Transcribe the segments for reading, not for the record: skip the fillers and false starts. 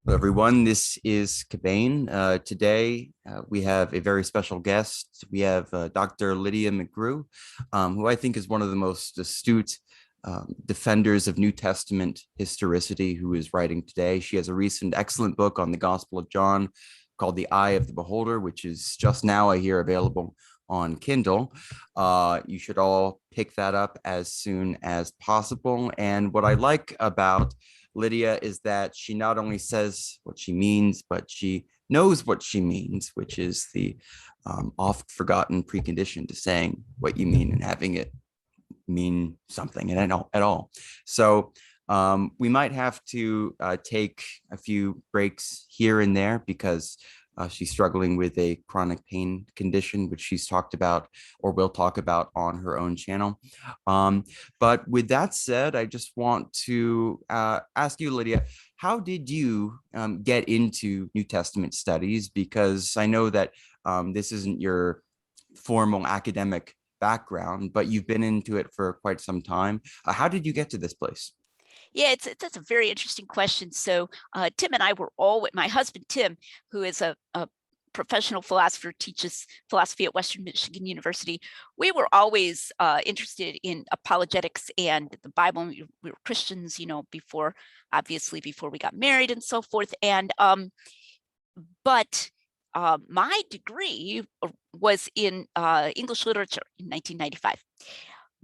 Hello, everyone. This is Cabane. Today, we have a very special guest. We have Dr. Lydia McGrew, who I think is one of the most astute defenders of New Testament historicity who is writing today. She has a recent excellent book on the Gospel of John called The Eye of the Beholder, which is just now, I hear, available on Kindle. You should all pick that up as soon as possible. And what I like about Lydia is that she not only says what she means, but she knows what she means, which is the oft forgotten precondition to saying what you mean and having it mean something and at all. So we might have to take a few breaks here and there because she's struggling with a chronic pain condition, which she's talked about or will talk about on her own channel. But with that said, I just want to ask you, Lydia, how did you get into New Testament studies? Because I know that this isn't your formal academic background, but you've been into it for quite some time. How did you get to this place? Yeah, that's a very interesting question. So Tim and I were my husband, Tim, who is a professional philosopher, teaches philosophy at Western Michigan University. We were always interested in apologetics and the Bible. We were Christians, before we got married and so forth. And but my degree was in English literature in 1995.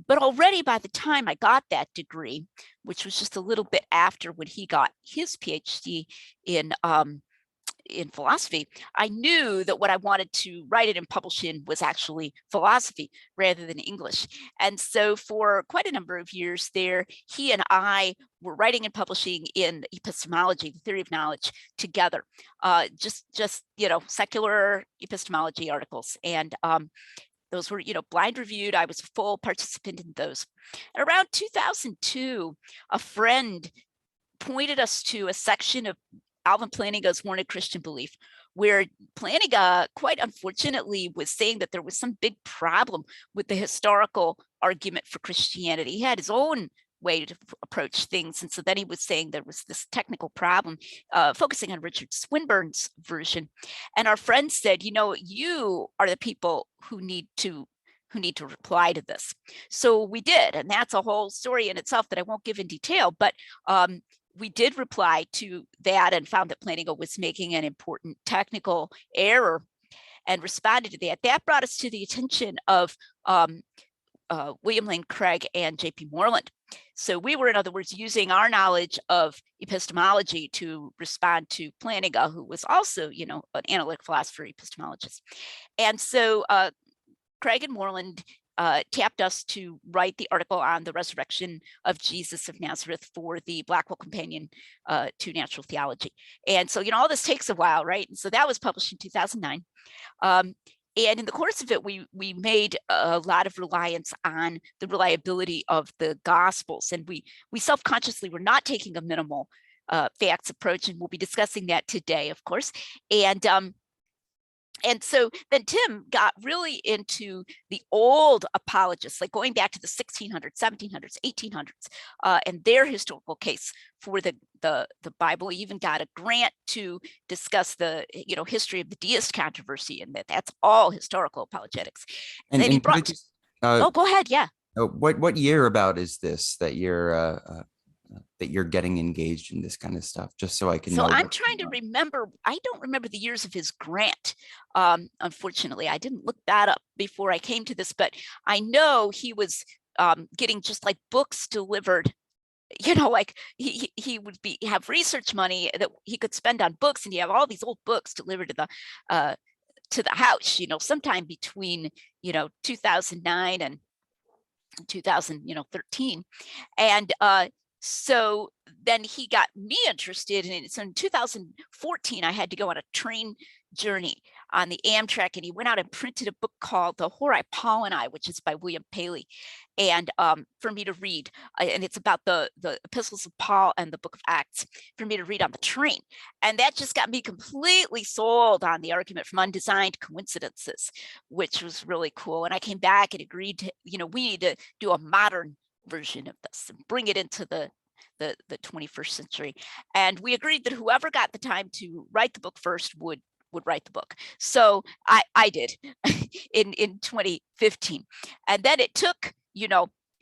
But already by the time I got that degree, which was just a little bit after when he got his PhD in philosophy, I knew that what I wanted to write it and publish in was actually philosophy rather than English. And so for quite a number of years there, he and I were writing and publishing in epistemology, the theory of knowledge, together, just secular epistemology articles. And those were, blind reviewed. I was a full participant in those. And around 2002, a friend pointed us to a section of Alvin Plantinga's Warned Christian Belief, where Plantinga, quite unfortunately, was saying that there was some big problem with the historical argument for Christianity. He had his own way to approach things. And so then he was saying there was this technical problem, focusing on Richard Swinburne's version. And our friend said, you are the people who need to reply to this. So we did. And that's a whole story in itself that I won't give in detail. But we did reply to that and found that Plantinga was making an important technical error and responded to that. That brought us to the attention of William Lane Craig and J.P. Moreland. So we were, in other words, using our knowledge of epistemology to respond to Plantinga, who was also, an analytic philosopher epistemologist. And so Craig and Moreland tapped us to write the article on the resurrection of Jesus of Nazareth for the Blackwell Companion to Natural Theology. And so, all this takes a while, right? And so that was published in 2009. And in the course of it, we made a lot of reliance on the reliability of the Gospels. And we self-consciously were not taking a minimal facts approach, and we'll be discussing that today, of course. And so then Tim got really into the old apologists, like going back to the 1600s, 1700s, 1800s, and their historical case for the Bible. He even got a grant to discuss the history of the deist controversy, and that's all historical apologetics. And then he brought. Oh, go ahead. Yeah. What year about is this that you're getting engaged in this kind of stuff, just so I can know? I'm trying to remember. I don't remember the years of his grant. Unfortunately, I didn't look that up before I came to this, but I know he was getting just like books delivered. Like he would have research money that he could spend on books, and you have all these old books delivered to the house. Sometime between 2009 and 2013, and so then he got me interested in it. So in 2014, I had to go on a train journey on the Amtrak, and he went out and printed a book called The Horai Paul and I, which is by William Paley, and for me to read. And it's about the epistles of Paul and the book of Acts for me to read on the train. And that just got me completely sold on the argument from undesigned coincidences, which was really cool. And I came back and agreed to, we need to do a modern version of this and bring it into the the 21st century. And we agreed that whoever got the time to write the book first would write the book. So I did in 2015. And then it took,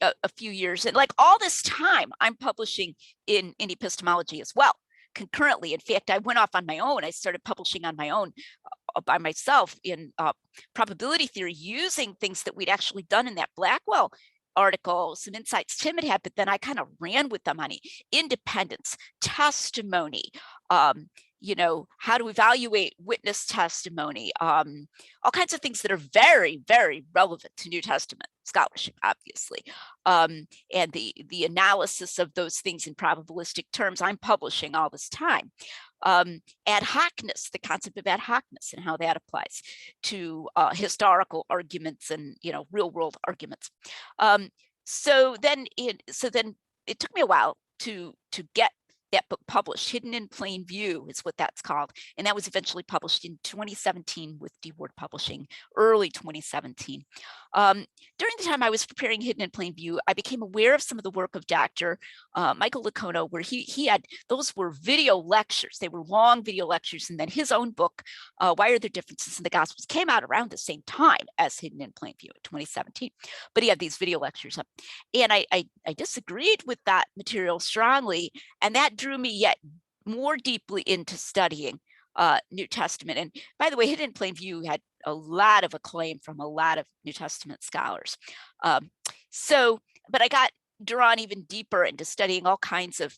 a few years. And like all this time, I'm publishing in epistemology as well, concurrently. In fact, I went off on my own. I started publishing on my own by myself in probability theory, using things that we'd actually done in that Blackwell article, some insights Tim had, but then I kind of ran with them on independence, testimony, how to evaluate witness testimony, all kinds of things that are very, very relevant to New Testament scholarship, obviously. And the analysis of those things in probabilistic terms, I'm publishing all this time. Ad hocness, the concept of ad hocness and how that applies to historical arguments and real world arguments. So then it took me a while to get that book published. Hidden in Plain View is what that's called, and that was eventually published in 2017 with D-Ward Publishing, early 2017. During the time I was preparing Hidden in Plain View, I became aware of some of the work of Dr. Michael Licona, where he had, those were video lectures. They were long video lectures, and then his own book, Why Are There Differences in the Gospels, came out around the same time as Hidden in Plain View in 2017. But he had these video lectures up, and I disagreed with that material strongly, and that drew me yet more deeply into studying New Testament. And by the way, Hidden in Plain View had a lot of acclaim from a lot of New Testament scholars. But I got drawn even deeper into studying all kinds of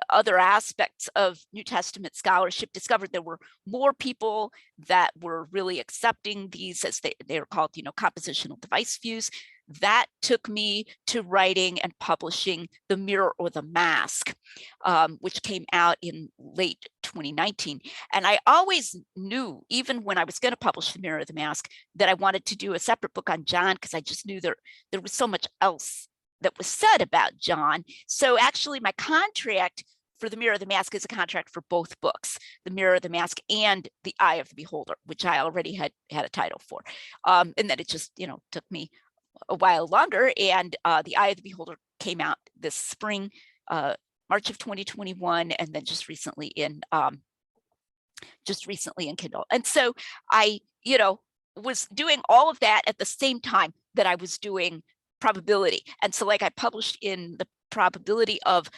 other aspects of New Testament scholarship, discovered there were more people that were really accepting these, as they were called, compositional device views. That took me to writing and publishing The Mirror or the Mask, which came out in late 2019. And I always knew, even when I was going to publish The Mirror or the Mask, that I wanted to do a separate book on John, because I just knew there was so much else that was said about John. So actually my contract for The Mirror of the Mask is a contract for both books, The Mirror of the Mask and The Eye of the Beholder, which I already had a title for. And then it just, took me a while longer, and The Eye of the Beholder came out this spring, March of 2021, and then just recently in Kindle. And so I, was doing all of that at the same time that I was doing probability. And so like I published in the probability of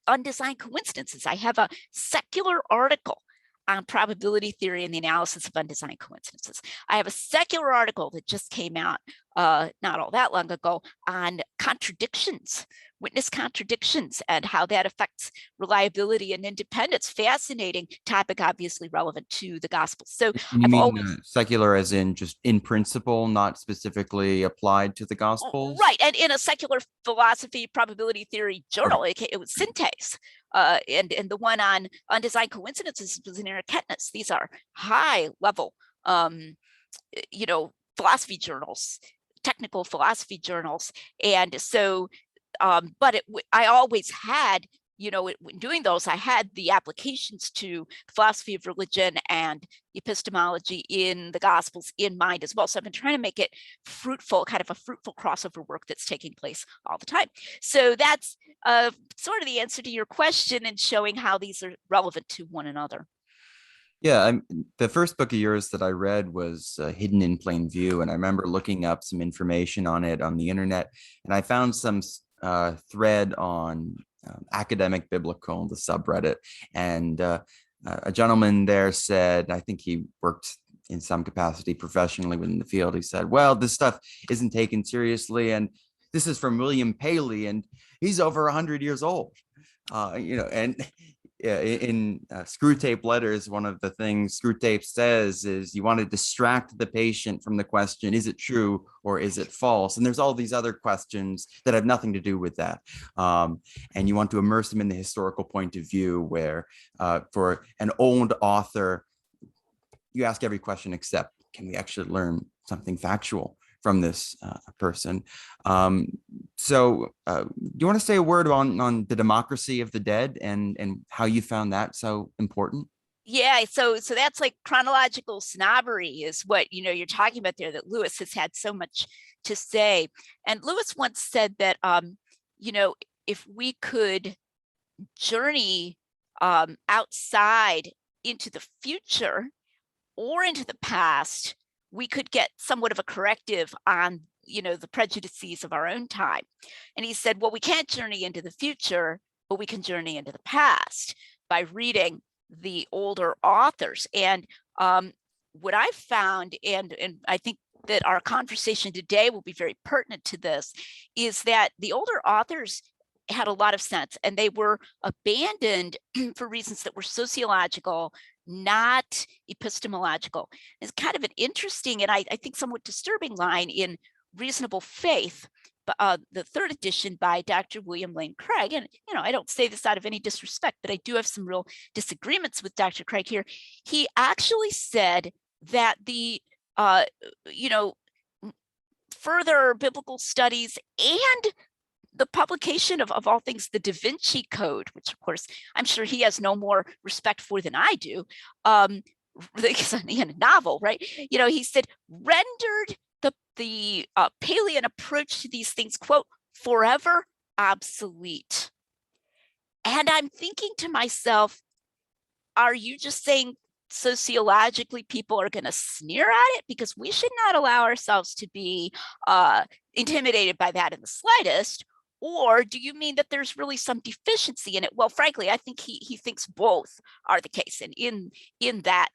undesigned coincidences. I have a secular article on probability theory and the analysis of undesigned coincidences. I have a secular article that just came out not all that long ago on contradictions, witness contradictions, and how that affects reliability and independence. Fascinating topic, obviously relevant to the gospel. So you mean secular as in just in principle, not specifically applied to the gospels? Right, and in a secular philosophy probability theory journal, okay. It was Syntax. And the one on undesigned coincidences was in Ericetnus. These are high level, philosophy journals, technical philosophy journals. And so, but I always had, when doing those, I had the applications to philosophy of religion and epistemology in the Gospels in mind as well. So I've been trying to make it fruitful, kind of a fruitful crossover work that's taking place all the time. So that's sort of the answer to your question, and showing how these are relevant to one another. Yeah, the first book of yours that I read was Hidden in Plain View, and I remember looking up some information on it on the internet, and I found some thread on Academic Biblical, the subreddit, and a gentleman there said, I think he worked in some capacity professionally within the field, he said, well, this stuff isn't taken seriously, and this is from William Paley, and he's over 100 years old. And in Screwtape Letters, one of the things Screwtape says is you want to distract the patient from the question, is it true or is it false? And there's all these other questions that have nothing to do with that. And you want to immerse them in the historical point of view, where for an old author, you ask every question except, can we actually learn something factual from this person? So do you want to say a word on the democracy of the dead and how you found that so important? Yeah, so that's like chronological snobbery is what you're talking about there, that Lewis has had so much to say. And Lewis once said that if we could journey outside into the future or into the past, we could get somewhat of a corrective on, the prejudices of our own time. And he said, well, we can't journey into the future, but we can journey into the past by reading the older authors. And what I found, and I think that our conversation today will be very pertinent to this, is that the older authors had a lot of sense, and they were abandoned for reasons that were sociological, not epistemological. It's kind of an interesting and I think somewhat disturbing line in Reasonable Faith, the third edition by Dr. William Lane Craig. And, I don't say this out of any disrespect, but I do have some real disagreements with Dr. Craig here. He actually said that the, further biblical studies and the publication of all things, the Da Vinci Code, which of course I'm sure he has no more respect for than I do, in a novel, right? He said rendered the Palean approach to these things, quote, forever obsolete. And I'm thinking to myself, are you just saying sociologically people are going to sneer at it? Because we should not allow ourselves to be intimidated by that in the slightest. Or do you mean that there's really some deficiency in it? Well, frankly, I think he thinks both are the case. And in that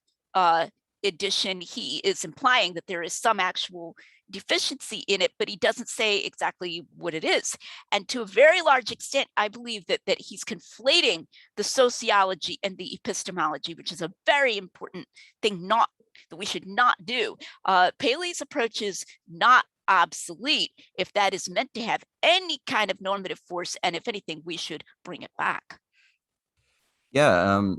edition, he is implying that there is some actual deficiency in it, but he doesn't say exactly what it is. And to a very large extent, I believe that he's conflating the sociology and the epistemology, which is a very important thing that we should not do. Paley's approach is not obsolete if that is meant to have any kind of normative force, and if anything, we should bring it back. Yeah,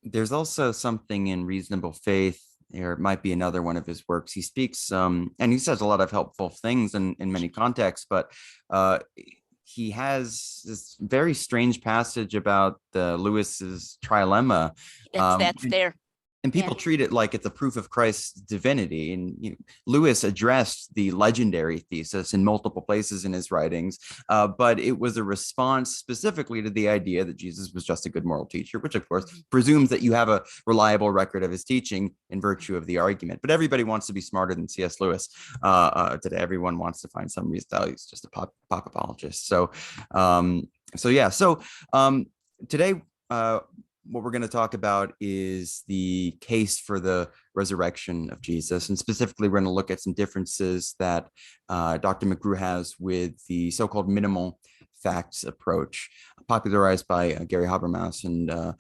there's also something in Reasonable Faith, or it might be another one of his works. He speaks, and he says a lot of helpful things in many contexts, but he has this very strange passage about the Lewis's Trilemma. That's there. And people treat it like it's a proof of Christ's divinity. And Lewis addressed the legendary thesis in multiple places in his writings, but it was a response specifically to the idea that Jesus was just a good moral teacher, which of course presumes that you have a reliable record of his teaching in virtue of the argument. But everybody wants to be smarter than C.S. Lewis today. Everyone wants to find some reason that he's just a pop apologist. So today, what we're going to talk about is the case for the resurrection of Jesus. And specifically, we're going to look at some differences that Dr. McGrew has with the so-called minimal facts approach, popularized by Gary Habermas and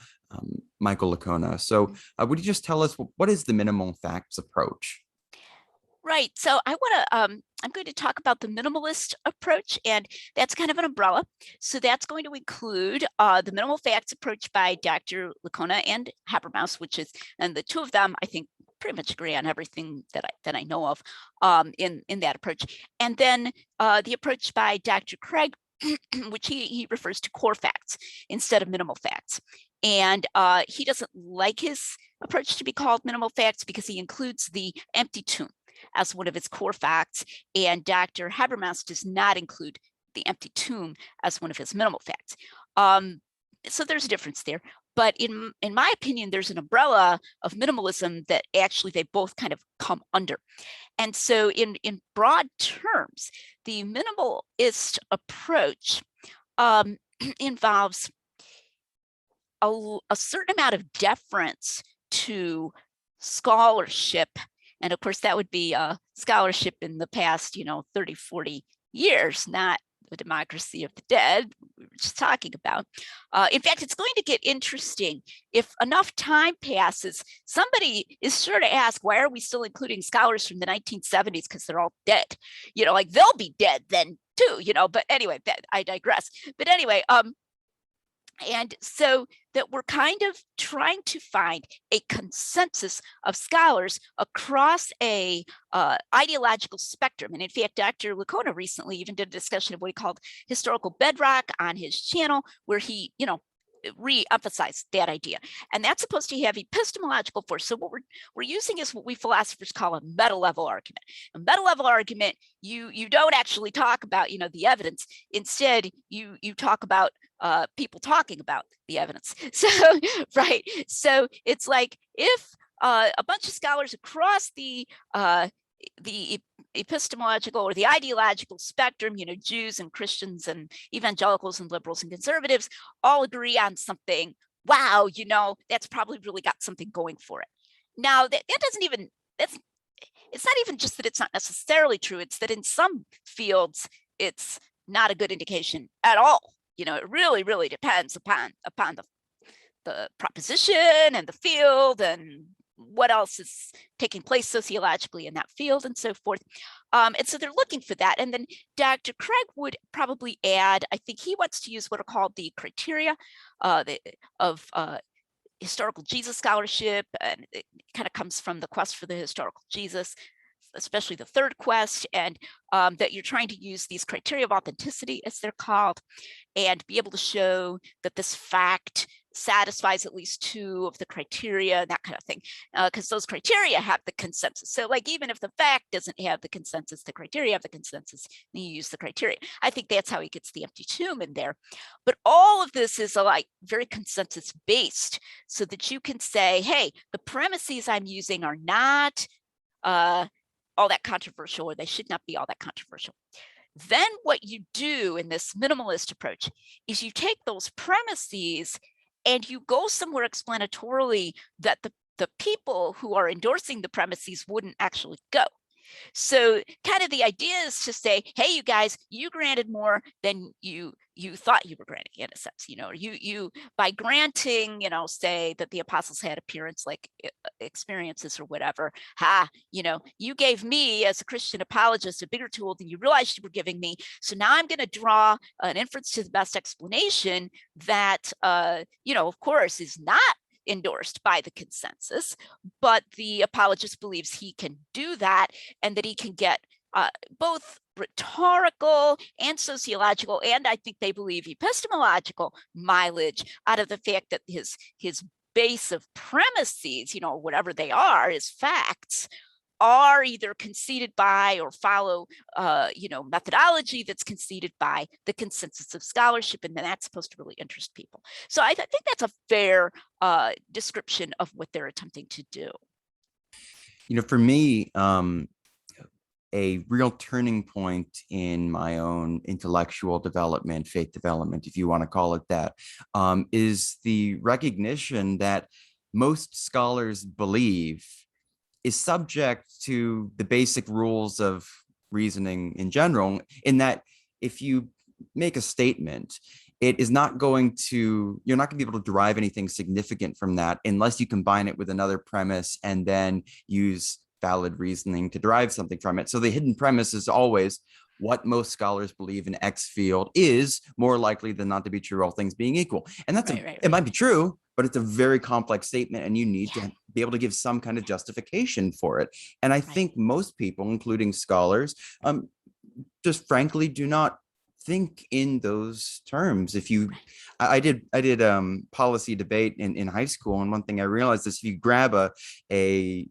Michael Licona. So would you just tell us, what is the minimal facts approach? Right. So I'm going to talk about the minimalist approach, and that's kind of an umbrella. So that's going to include the minimal facts approach by Dr. Licona and Habermas, and the two of them, I think, pretty much agree on everything that I know of in that approach. And then the approach by Dr. Craig, which he refers to core facts instead of minimal facts. And he doesn't like his approach to be called minimal facts because he includes the empty tomb as one of its core facts, and Dr. Habermas does not include the empty tomb as one of his minimal facts. So there's a difference there. But in my opinion, there's an umbrella of minimalism that actually they both kind of come under. And so in broad terms, the minimalist approach involves a certain amount of deference to scholarship. And of course, that would be scholarship in the past, 30, 40 years, not the democracy of the dead we were just talking about. In fact, it's going to get interesting. If enough time passes, somebody is sure to ask, why are we still including scholars from the 1970s? Because they're all dead. They'll be dead then too, but anyway, I digress. But anyway, and so that we're kind of trying to find a consensus of scholars across a ideological spectrum. And in fact, Dr. Licona recently even did a discussion of what he called historical bedrock on his channel, where he, re-emphasize that idea. And that's supposed to have epistemological force. So what we're using is what we philosophers call a meta-level argument. A meta-level argument, you don't actually talk about, the evidence. Instead, you talk about people talking about the evidence. So, right. So it's like if a bunch of scholars across the epistemological or the ideological spectrum, Jews and Christians and evangelicals and liberals and conservatives all agree on something, wow, that's probably really got something going for it. Now that doesn't even, it's not even just that it's not necessarily true, it's that in some fields it's not a good indication at all. It really, really depends upon the proposition and the field and what else is taking place sociologically in that field and so forth. And so they're looking for that. And then Dr. Craig would probably add, I think he wants to use what are called the criteria of historical Jesus scholarship. And it kind of comes from the quest for the historical Jesus, especially the third quest, and that you're trying to use these criteria of authenticity, as they're called, and be able to show that this fact satisfies at least two of the criteria, that kind of thing, because those criteria have the consensus. So like even if the fact doesn't have the consensus, the criteria have the consensus, then you use the criteria. I think that's how he gets the empty tomb in there. But all of this is like very consensus based, so that you can say, hey, the premises I'm using are not all that controversial, or they should not be all that controversial. Then what you do in this minimalist approach is you take those premises and you go somewhere explanatorily that the people who are endorsing the premises wouldn't actually go. So kind of the idea is to say, hey, you guys, you granted more than you thought you were granting, in a sense, you by granting, say that the apostles had appearance-like experiences or whatever, you gave me as a Christian apologist a bigger tool than you realized you were giving me. So now I'm going to draw an inference to the best explanation that, of course, is not endorsed by the consensus, but the apologist believes he can do that, and that he can get both rhetorical and sociological, and I think they believe epistemological mileage out of the fact that his base of premises, whatever they are, his facts, are either conceded by or follow, methodology that's conceded by the consensus of scholarship, and then that's supposed to really interest people. So I think that's a fair description of what they're attempting to do. For me, a real turning point in my own intellectual development, faith development, if you want to call it that, is the recognition that most scholars believe is subject to the basic rules of reasoning in general, in that if you make a statement, it is not going to, you're not going to be able to derive anything significant from that unless you combine it with another premise and then use valid reasoning to derive something from it. So the hidden premise is always what most scholars believe in X field is more likely than not to be true, all things being equal. And that's it might be true, but it's a very complex statement, and you need to be able to give some kind of justification for it. And I think most people, including scholars, just frankly do not think in those terms. If you, I did policy debate in high school, and one thing I realized is if you grab a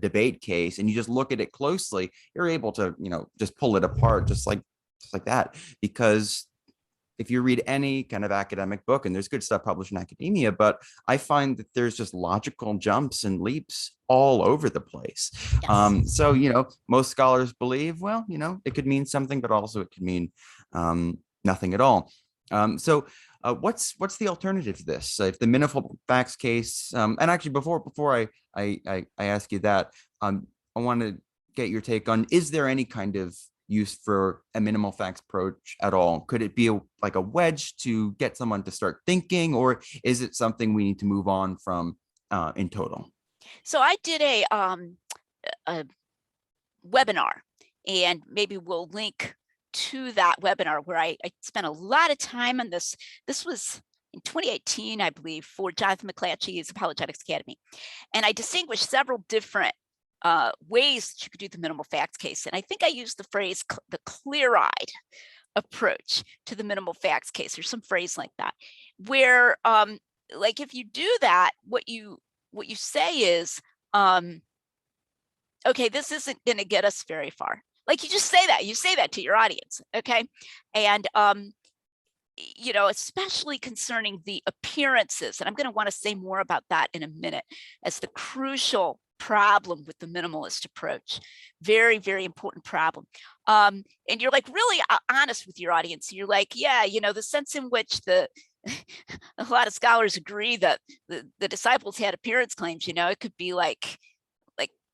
debate case and you just look at it closely, you're able to just pull it apart just like that. Because if you read any kind of academic book, and there's good stuff published in academia, but I find that there's just logical jumps and leaps all over the place. Yes. So, most scholars believe, well, it could mean something, but also it could mean nothing at all. So what's the alternative to this? If the minimal facts case, and actually before I ask you that, I want to get your take on, is there any kind of use for a minimal facts approach at all? Could it be like a wedge to get someone to start thinking, or is it something we need to move on from in total? So I did a webinar, and maybe we'll link to that webinar where I spent a lot of time on this. This was in 2018, I believe, for Jonathan McClatchy's Apologetics Academy. And I distinguished several different ways that you could do the minimal facts case. And I think I used the phrase the clear-eyed approach to the minimal facts case, or some phrase like that, where like if you do that, what you say is, okay, this isn't going to get us very far. Like you just say that, to your audience, okay? And you know, especially concerning the appearances, and I'm going to want to say more about that in a minute, as the crucial problem with the minimalist approach. Very, very important problem. And you're like really honest with your audience. You're like, yeah, you know, the sense in which a lot of scholars agree that the disciples had appearance claims, you know, it could be like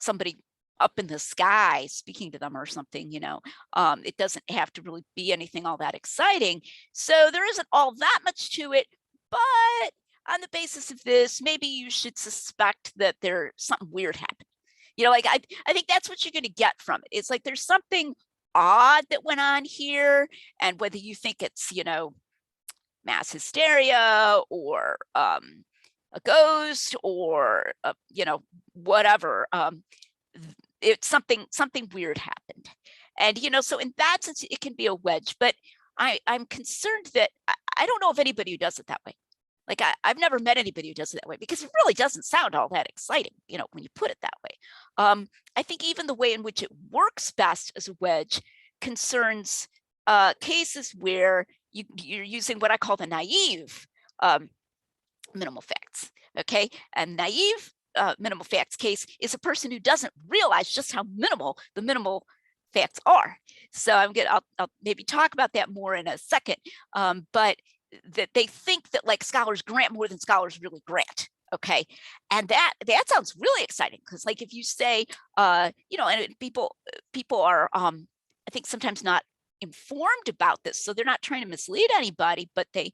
somebody up in the sky speaking to them or something, you know. It doesn't have to really be anything all that exciting. So there isn't all that much to it, but on the basis of this, maybe you should suspect that there's something weird happened. You know, like I think that's what you're going to get from it. It's like there's something odd that went on here, and whether you think it's, you know, mass hysteria or a ghost or you know, whatever, it's something weird happened. And you know, so in that sense it can be a wedge, but I'm concerned that I don't know of anybody who does it that way. Like I've never met anybody who does it that way, because it really doesn't sound all that exciting, you know, when you put it that way. I think even the way in which it works best as a wedge concerns cases where you're using what I call the naive minimal facts. Okay, and naive minimal facts case is a person who doesn't realize just how minimal the minimal facts are. So I'll maybe talk about that more in a second. But that they think that like scholars grant more than scholars really grant. Okay, and that sounds really exciting, because like if you say, you know, and people are I think sometimes not informed about this, so they're not trying to mislead anybody, but they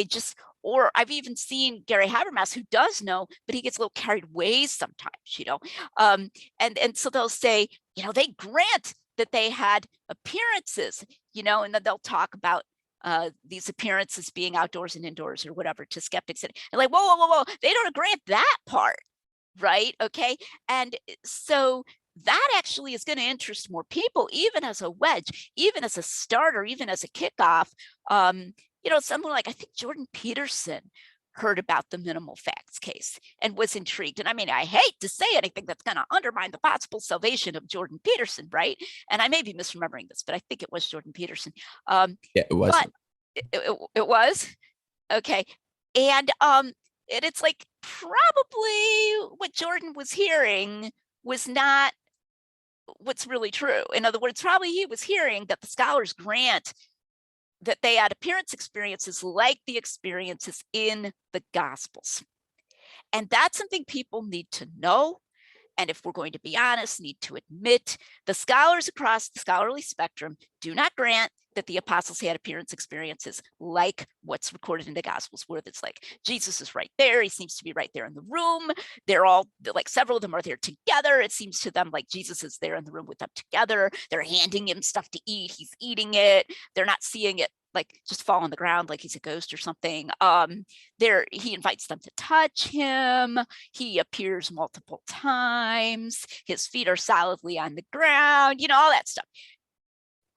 just, or I've even seen Gary Habermas who does know, but he gets a little carried away sometimes, you know, and so they'll say, you know, they grant that they had appearances, you know, and then they'll talk about these appearances being outdoors and indoors or whatever to skeptics, and like, whoa, they don't grant that part, right? Okay, and so that actually is going to interest more people, even as a wedge, even as a starter, even as a kickoff. You know, someone like, I think Jordan Peterson heard about the minimal facts case and was intrigued. And I mean, I hate to say anything that's going to undermine the possible salvation of Jordan Peterson, right? And I may be misremembering this, but I think it was Jordan Peterson. Yeah, it was. But it was okay, and it's like probably what Jordan was hearing was not what's really true. In other words, probably he was hearing that the scholars grant that they had appearance experiences like the experiences in the Gospels. And that's something people need to know. And if we're going to be honest, need to admit, the scholars across the scholarly spectrum do not grant that the apostles had appearance experiences like what's recorded in the Gospels, where it's like Jesus is right there. He seems to be right there in the room. They're all like, several of them are there together. It seems to them like Jesus is there in the room with them together. They're handing him stuff to eat. He's eating it. They're not seeing it like just fall on the ground like he's a ghost or something. He invites them to touch him. He appears multiple times. His feet are solidly on the ground, you know, all that stuff.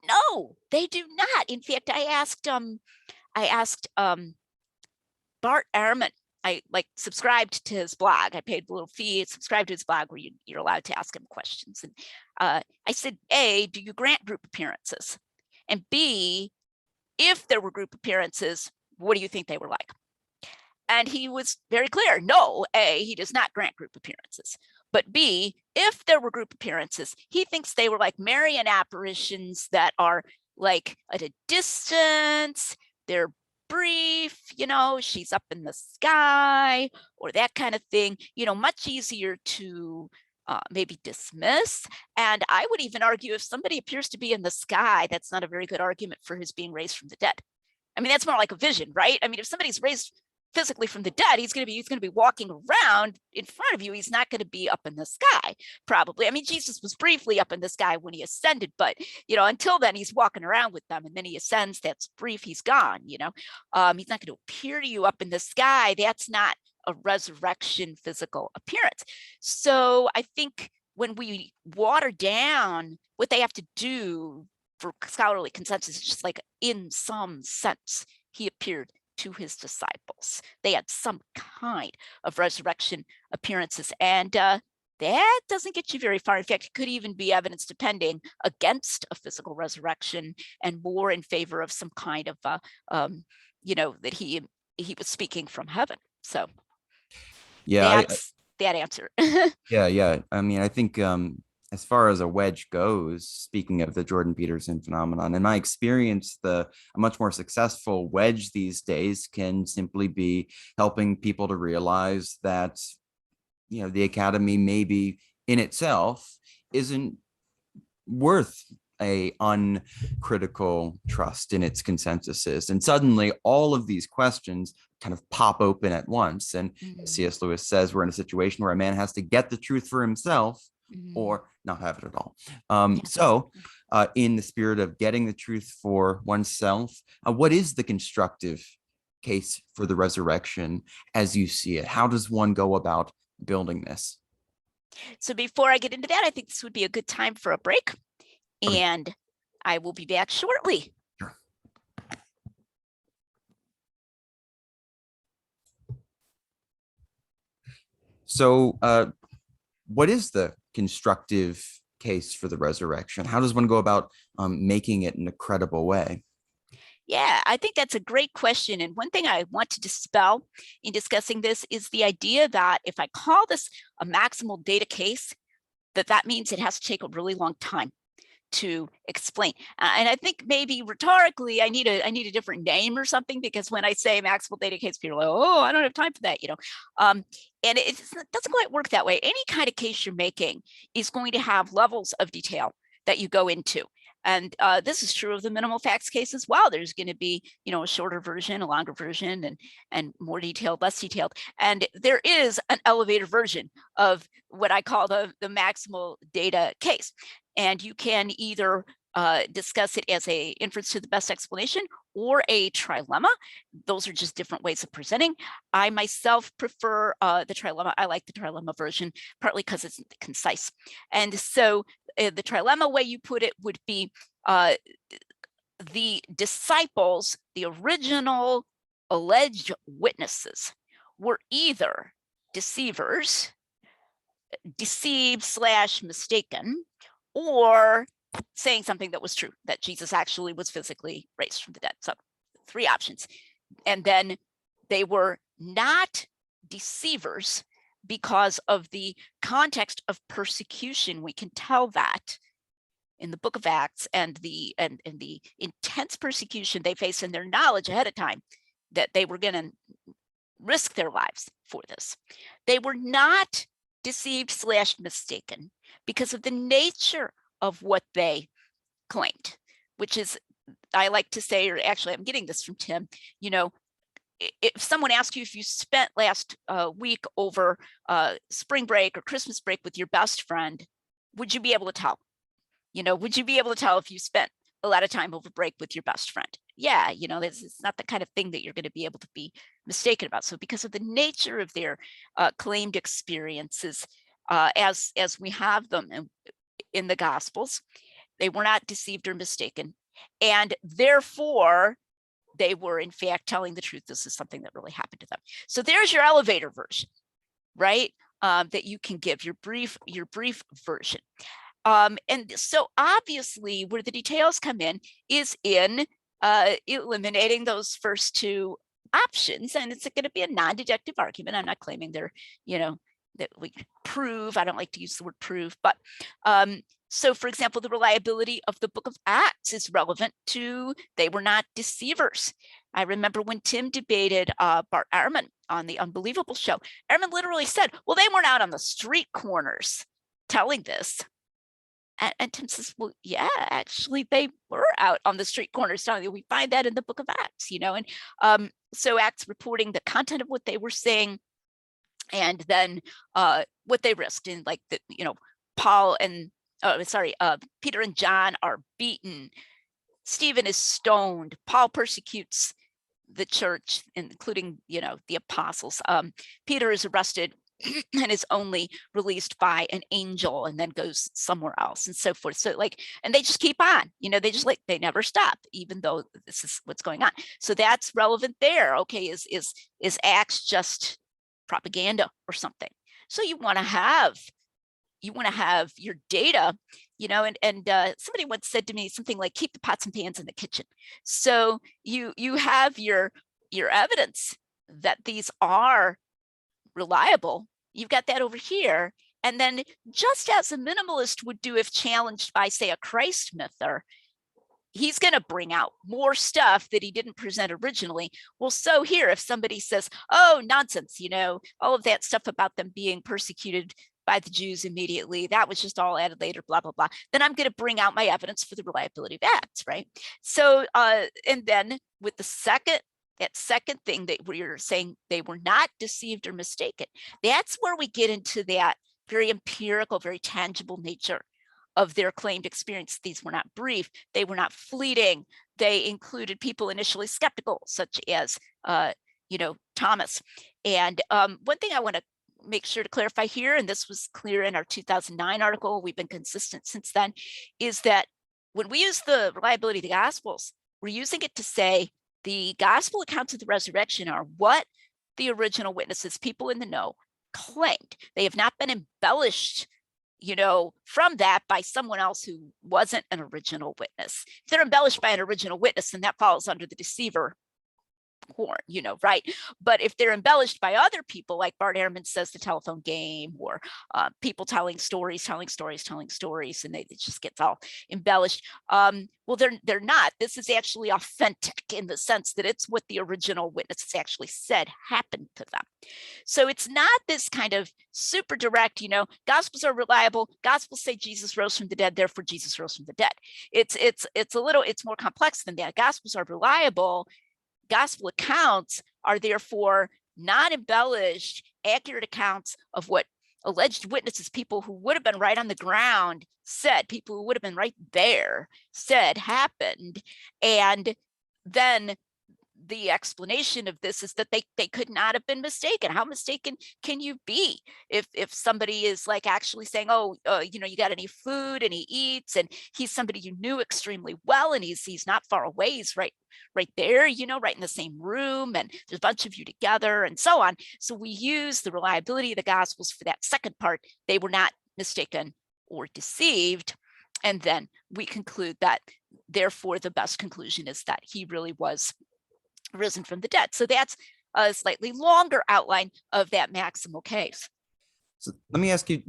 No, they do not. In fact, I asked Bart Ehrman. I like subscribed to his blog. I paid a little fee, subscribed to his blog where you're allowed to ask him questions. And I said, A, do you grant group appearances? And B, if there were group appearances, what do you think they were like? And he was very clear. No, A, he does not grant group appearances. But B, if there were group appearances, he thinks they were like Marian apparitions that are like at a distance. They're brief, you know, she's up in the sky or that kind of thing, you know, much easier to maybe dismiss. And I would even argue if somebody appears to be in the sky, that's not a very good argument for his being raised from the dead. I mean, that's more like a vision, right? I mean, if somebody's raised physically from the dead, he's going to be walking around in front of you. He's not going to be up in the sky, probably. I mean, Jesus was briefly up in the sky when he ascended, but you know, until then, he's walking around with them, and then he ascends. That's brief. He's gone. You know, he's not going to appear to you up in the sky. That's not a resurrection physical appearance. So I think when we water down what they have to do for scholarly consensus, it's just like in some sense, he appeared to his disciples. They had some kind of resurrection appearances. And that doesn't get you very far. In fact, it could even be evidence depending against a physical resurrection and more in favor of some kind of, that he was speaking from heaven. So Yeah, that's that answer. yeah. I mean, I think as far as a wedge goes, speaking of the Jordan Peterson phenomenon, in my experience, a much more successful wedge these days can simply be helping people to realize that, the academy maybe in itself isn't worth a uncritical trust in its consensuses. And suddenly all of these questions kind of pop open at once. And C.S. Lewis says we're in a situation where a man has to get the truth for himself or not have it at all. So in the spirit of getting the truth for oneself, what is the constructive case for the resurrection as you see it? How does one go about building this? So before I get into that, I think this would be a good time for a break. And I will be back shortly. Sure. So what is the constructive case for the resurrection? How does one go about making it in a credible way? Yeah, I think that's a great question. And one thing I want to dispel in discussing this is the idea that if I call this a maximal data case, that means it has to take a really long time to explain. And I think maybe rhetorically, I need a different name or something, because when I say maximal data case, people are like, oh, I don't have time for that, and it doesn't quite work that way. Any kind of case you're making is going to have levels of detail that you go into. And this is true of the minimal facts case as well. There's going to be, a shorter version, a longer version, and more detailed, less detailed. And there is an elevator version of what I call the maximal data case. And you can either discuss it as a inference to the best explanation or a trilemma. Those are just different ways of presenting. I myself prefer the trilemma. I like the trilemma version, partly because it's concise. And so the trilemma way you put it would be the disciples, the original alleged witnesses, were either deceivers, deceived/mistaken, or saying something that was true, that Jesus actually was physically raised from the dead. So 3 options. And then they were not deceivers because of the context of persecution. We can tell that in the book of Acts and the intense persecution they faced, and their knowledge ahead of time that they were going to risk their lives for this. They were not deceived/mistaken because of the nature of what they claimed, which is, I like to say, or actually I'm getting this from Tim, if someone asks you if you spent last week over spring break or Christmas break with your best friend, would you be able to tell? Would you be able to tell if you spent a lot of time over break with your best friend? Yeah, it's not the kind of thing that you're going to be able to be mistaken about. So because of the nature of their claimed experiences, as we have them in the Gospels, they were not deceived or mistaken. And therefore, they were in fact telling the truth. This is something that really happened to them. So there's your elevator version, right? That you can give your brief version. And so obviously where the details come in is in eliminating those first 2 options. And it's going to be a non-deductive argument. I'm not claiming they're, that we prove. I don't like to use the word prove, but so for example, the reliability of the book of Acts is relevant to they were not deceivers. I remember when Tim debated Bart Ehrman on the Unbelievable show, Ehrman literally said, well, they weren't out on the street corners telling this. And Tim says, well, yeah, actually, they were out on the street corners telling you. We find that in the book of Acts, and so Acts reporting the content of what they were saying, and then what they risked in, like Peter and John are beaten, Stephen is stoned, Paul persecutes the church, including the apostles. Peter is arrested and is only released by an angel and then goes somewhere else and so forth. So like, and they just keep on, they never stop, even though this is what's going on. So that's relevant there. Okay, is Acts just propaganda or something? So you want to have your data, and somebody once said to me something like, keep the pots and pans in the kitchen. So you have your evidence that these are reliable. You've got that over here. And then just as a minimalist would do if challenged by, say, a Christ myther, he's going to bring out more stuff that he didn't present originally. Well, so here, if somebody says, oh, nonsense, all of that stuff about them being persecuted by the Jews immediately, that was just all added later, blah, blah, blah, then I'm going to bring out my evidence for the reliability of Acts, right? So, and then with that second thing that we're saying they were not deceived or mistaken, that's where we get into that very empirical, very tangible nature of their claimed experience. These were not brief, they were not fleeting. They included people initially skeptical, such as, Thomas. And one thing I want to make sure to clarify here, and this was clear in our 2009 article, we've been consistent since then, is that when we use the reliability of the Gospels, we're using it to say the Gospel accounts of the resurrection are what the original witnesses, people in the know, claimed. They have not been embellished, from that by someone else who wasn't an original witness. If they're embellished by an original witness, then that falls under the deceiver horn, right? But if they're embellished by other people, like Bart Ehrman says, the telephone game, or people telling stories, and it just gets all embellished. Well, they're not. This is actually authentic in the sense that it's what the original witnesses actually said happened to them. So it's not this kind of super direct, Gospels are reliable. Gospels say Jesus rose from the dead, therefore Jesus rose from the dead. It's more complex than that. Gospels are reliable. Gospel accounts are therefore not embellished, accurate accounts of what alleged witnesses, people who would have been right on the ground, said, people who would have been right there said happened. And then the explanation of this is that they could not have been mistaken. How mistaken can you be if somebody is like actually saying, oh, you got any food, and he eats, and he's somebody you knew extremely well, and he's not far away, he's right there, right in the same room, and there's a bunch of you together, and so on. So we use the reliability of the Gospels for that second part. They were not mistaken or deceived. And then we conclude that, therefore, the best conclusion is that he really was risen from the dead. So that's a slightly longer outline of that maximal case. So let me ask you,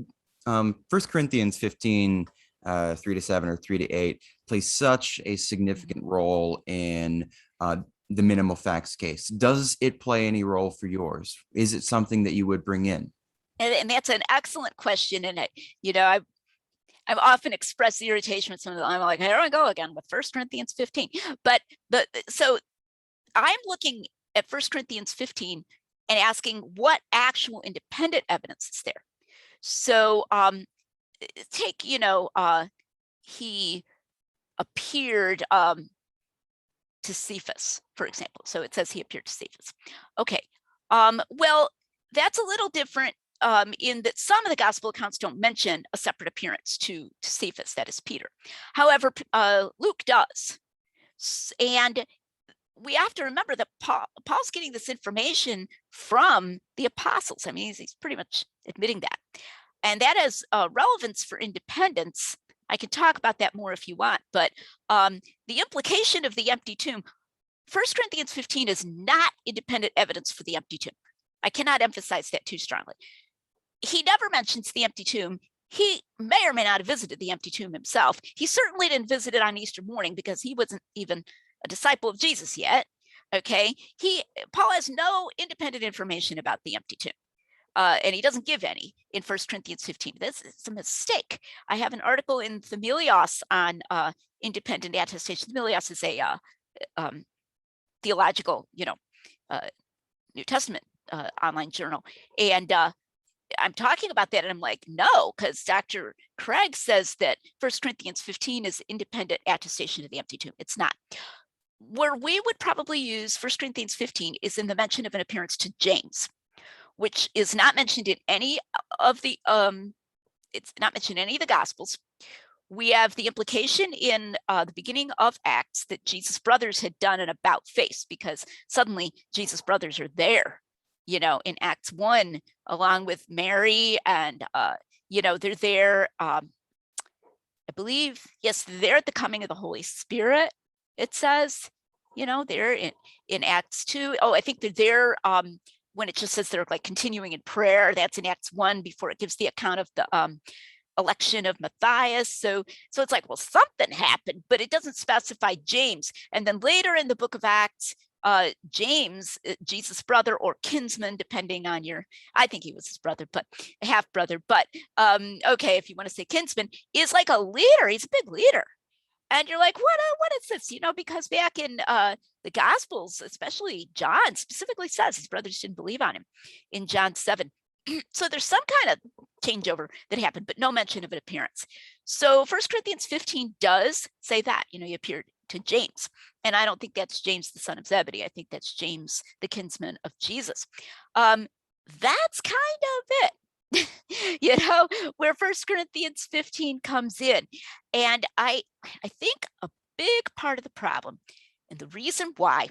1 Corinthians 15, 3-7 or 3-8 plays such a significant role in the minimal facts case. Does it play any role for yours? Is it something that you would bring in? And that's an excellent question. And I've often expressed irritation with some of them. I'm like, here I go again with 1 Corinthians 15. But so I'm looking at 1 Corinthians 15 and asking what actual independent evidence is there. So take, he appeared to Cephas, for example. So it says he appeared to Cephas. Okay. Well, that's a little different in that some of the gospel accounts don't mention a separate appearance to Cephas, that is Peter. However, Luke does. And we have to remember that Paul's getting this information from the apostles. I mean, he's pretty much admitting that. And that has relevance for independence. I can talk about that more if you want, but the implication of the empty tomb, 1 Corinthians 15 is not independent evidence for the empty tomb. I cannot emphasize that too strongly. He never mentions the empty tomb. He may or may not have visited the empty tomb himself. He certainly didn't visit it on Easter morning because he wasn't even a disciple of Jesus yet. Okay, Paul has no independent information about the empty tomb. And he doesn't give any in 1 Corinthians 15. This is a mistake. I have an article in Themelios on independent attestation. Themelios is a theological, New Testament online journal. And I'm talking about that, and I'm like, no, because Dr. Craig says that 1 Corinthians 15 is independent attestation of the empty tomb. It's not. Where we would probably use 1 Corinthians 15 is in the mention of an appearance to James, which is not mentioned in any of the it's not mentioned in any of the Gospels. We have the implication in the beginning of Acts that Jesus' brothers had done an about face, because suddenly Jesus' brothers are there, in Acts 1, along with Mary, and, they're there, I believe, yes, they're at the coming of the Holy Spirit, it says, they're in Acts 2. Oh, I think they're there when it just says they're like continuing in prayer. That's in Acts 1 before it gives the account of the election of Matthias. So it's like, well, something happened, but it doesn't specify James. And then later in the book of Acts, James, Jesus' brother or kinsman, depending on I think he was his brother, but half brother, but okay, if you want to say kinsman, is like a leader. He's a big leader. And you're like, what is this? Because back in the Gospels, especially John specifically says his brothers didn't believe on him in John 7. So there's some kind of changeover that happened, but no mention of an appearance. So 1 Corinthians 15 does say that, he appeared to James. And I don't think that's James, the son of Zebedee. I think that's James, the kinsman of Jesus. That's kind of it, where 1 Corinthians 15 comes in. And I think a big part of the problem, and the reason why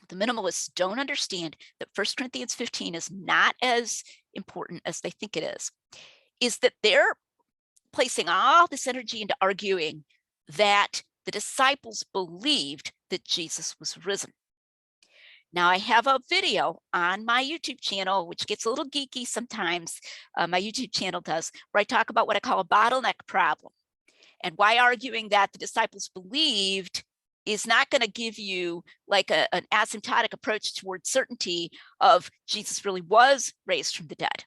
the minimalists don't understand that 1 Corinthians 15 is not as important as they think it is that they're placing all this energy into arguing that the disciples believed that Jesus was risen. Now, I have a video on my YouTube channel, which gets a little geeky sometimes. My YouTube channel does, where I talk about what I call a bottleneck problem, and why arguing that the disciples believed is not going to give you like an asymptotic approach towards certainty of Jesus really was raised from the dead.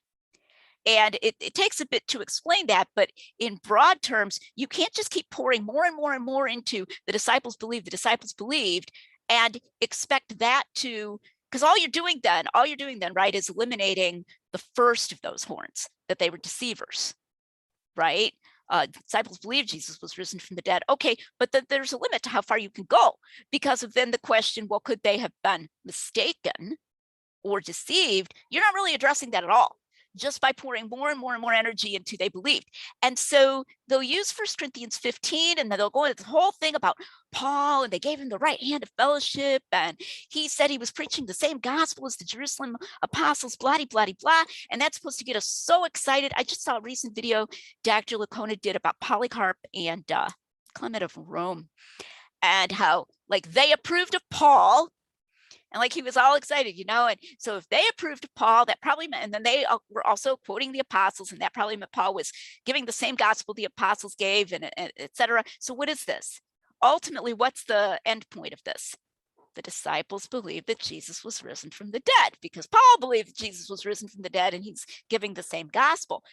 And it takes a bit to explain that, but in broad terms, you can't just keep pouring more and more and more into the disciples believed, and expect that to, because all you're doing then, right, is eliminating the first of those horns, that they were deceivers, right? Disciples believed Jesus was risen from the dead. Okay, but then there's a limit to how far you can go, because of then the question, well, could they have been mistaken or deceived? You're not really addressing that at all, just by pouring more and more and more energy into they believed. And so they'll use 1 Corinthians 15, and then they'll go into the whole thing about Paul, and they gave him the right hand of fellowship, and he said he was preaching the same gospel as the Jerusalem apostles, blah, blah, blah. And that's supposed to get us so excited. I just saw a recent video Dr. Lacona did about Polycarp and Clement of Rome, and how like they approved of Paul, and like he was all excited, and so if they approved of Paul, that probably meant, and then they were also quoting the apostles, and that probably meant Paul was giving the same gospel the apostles gave, and etc. So what is this? Ultimately, what's the end point of this? The disciples believed that Jesus was risen from the dead, because Paul believed that Jesus was risen from the dead, and he's giving the same gospel.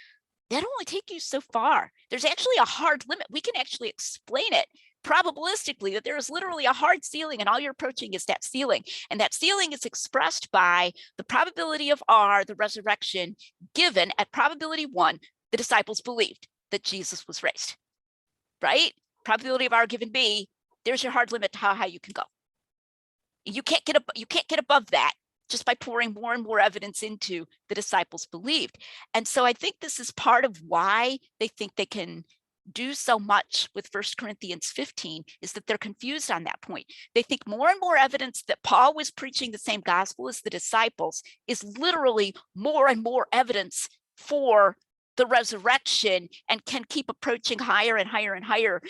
That only take you so far. There's actually a hard limit. We can actually explain it probabilistically, that there is literally a hard ceiling, and all you're approaching is that ceiling. And that ceiling is expressed by the probability of R, the resurrection, given at probability 1, the disciples believed that Jesus was raised, right? Probability of R given B, there's your hard limit to how high you can go. You can't get above that just by pouring more and more evidence into the disciples believed. And so I think this is part of why they think they can do so much with 1 Corinthians 15, is that they're confused on that point. They think more and more evidence that Paul was preaching the same gospel as the disciples is literally more and more evidence for the resurrection, and can keep approaching higher and higher and higher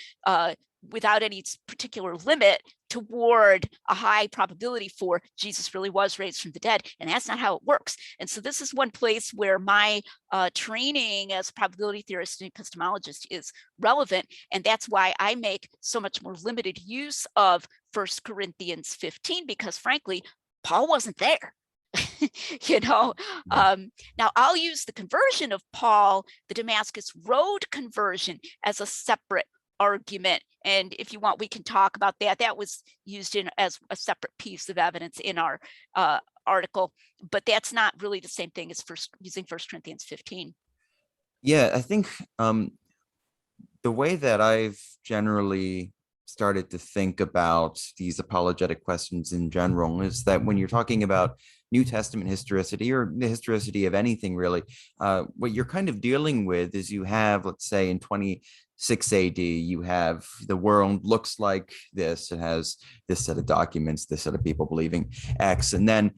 without any particular limit toward a high probability for Jesus really was raised from the dead. And that's not how it works. And so this is one place where my training as a probability theorist and epistemologist is relevant. And that's why I make so much more limited use of 1 Corinthians 15, because frankly, Paul wasn't there. Now I'll use the conversion of Paul, the Damascus Road conversion, as a separate argument, and if you want, we can talk about that. That was used as a separate piece of evidence in our article, but that's not really the same thing as using 1 Corinthians 15. Yeah, I think the way that I've generally started to think about these apologetic questions in general is that when you're talking about New Testament historicity or the historicity of anything really, what you're kind of dealing with is you have, let's say in 26 AD, you have the world looks like this. It has this set of documents, this set of people believing X. And then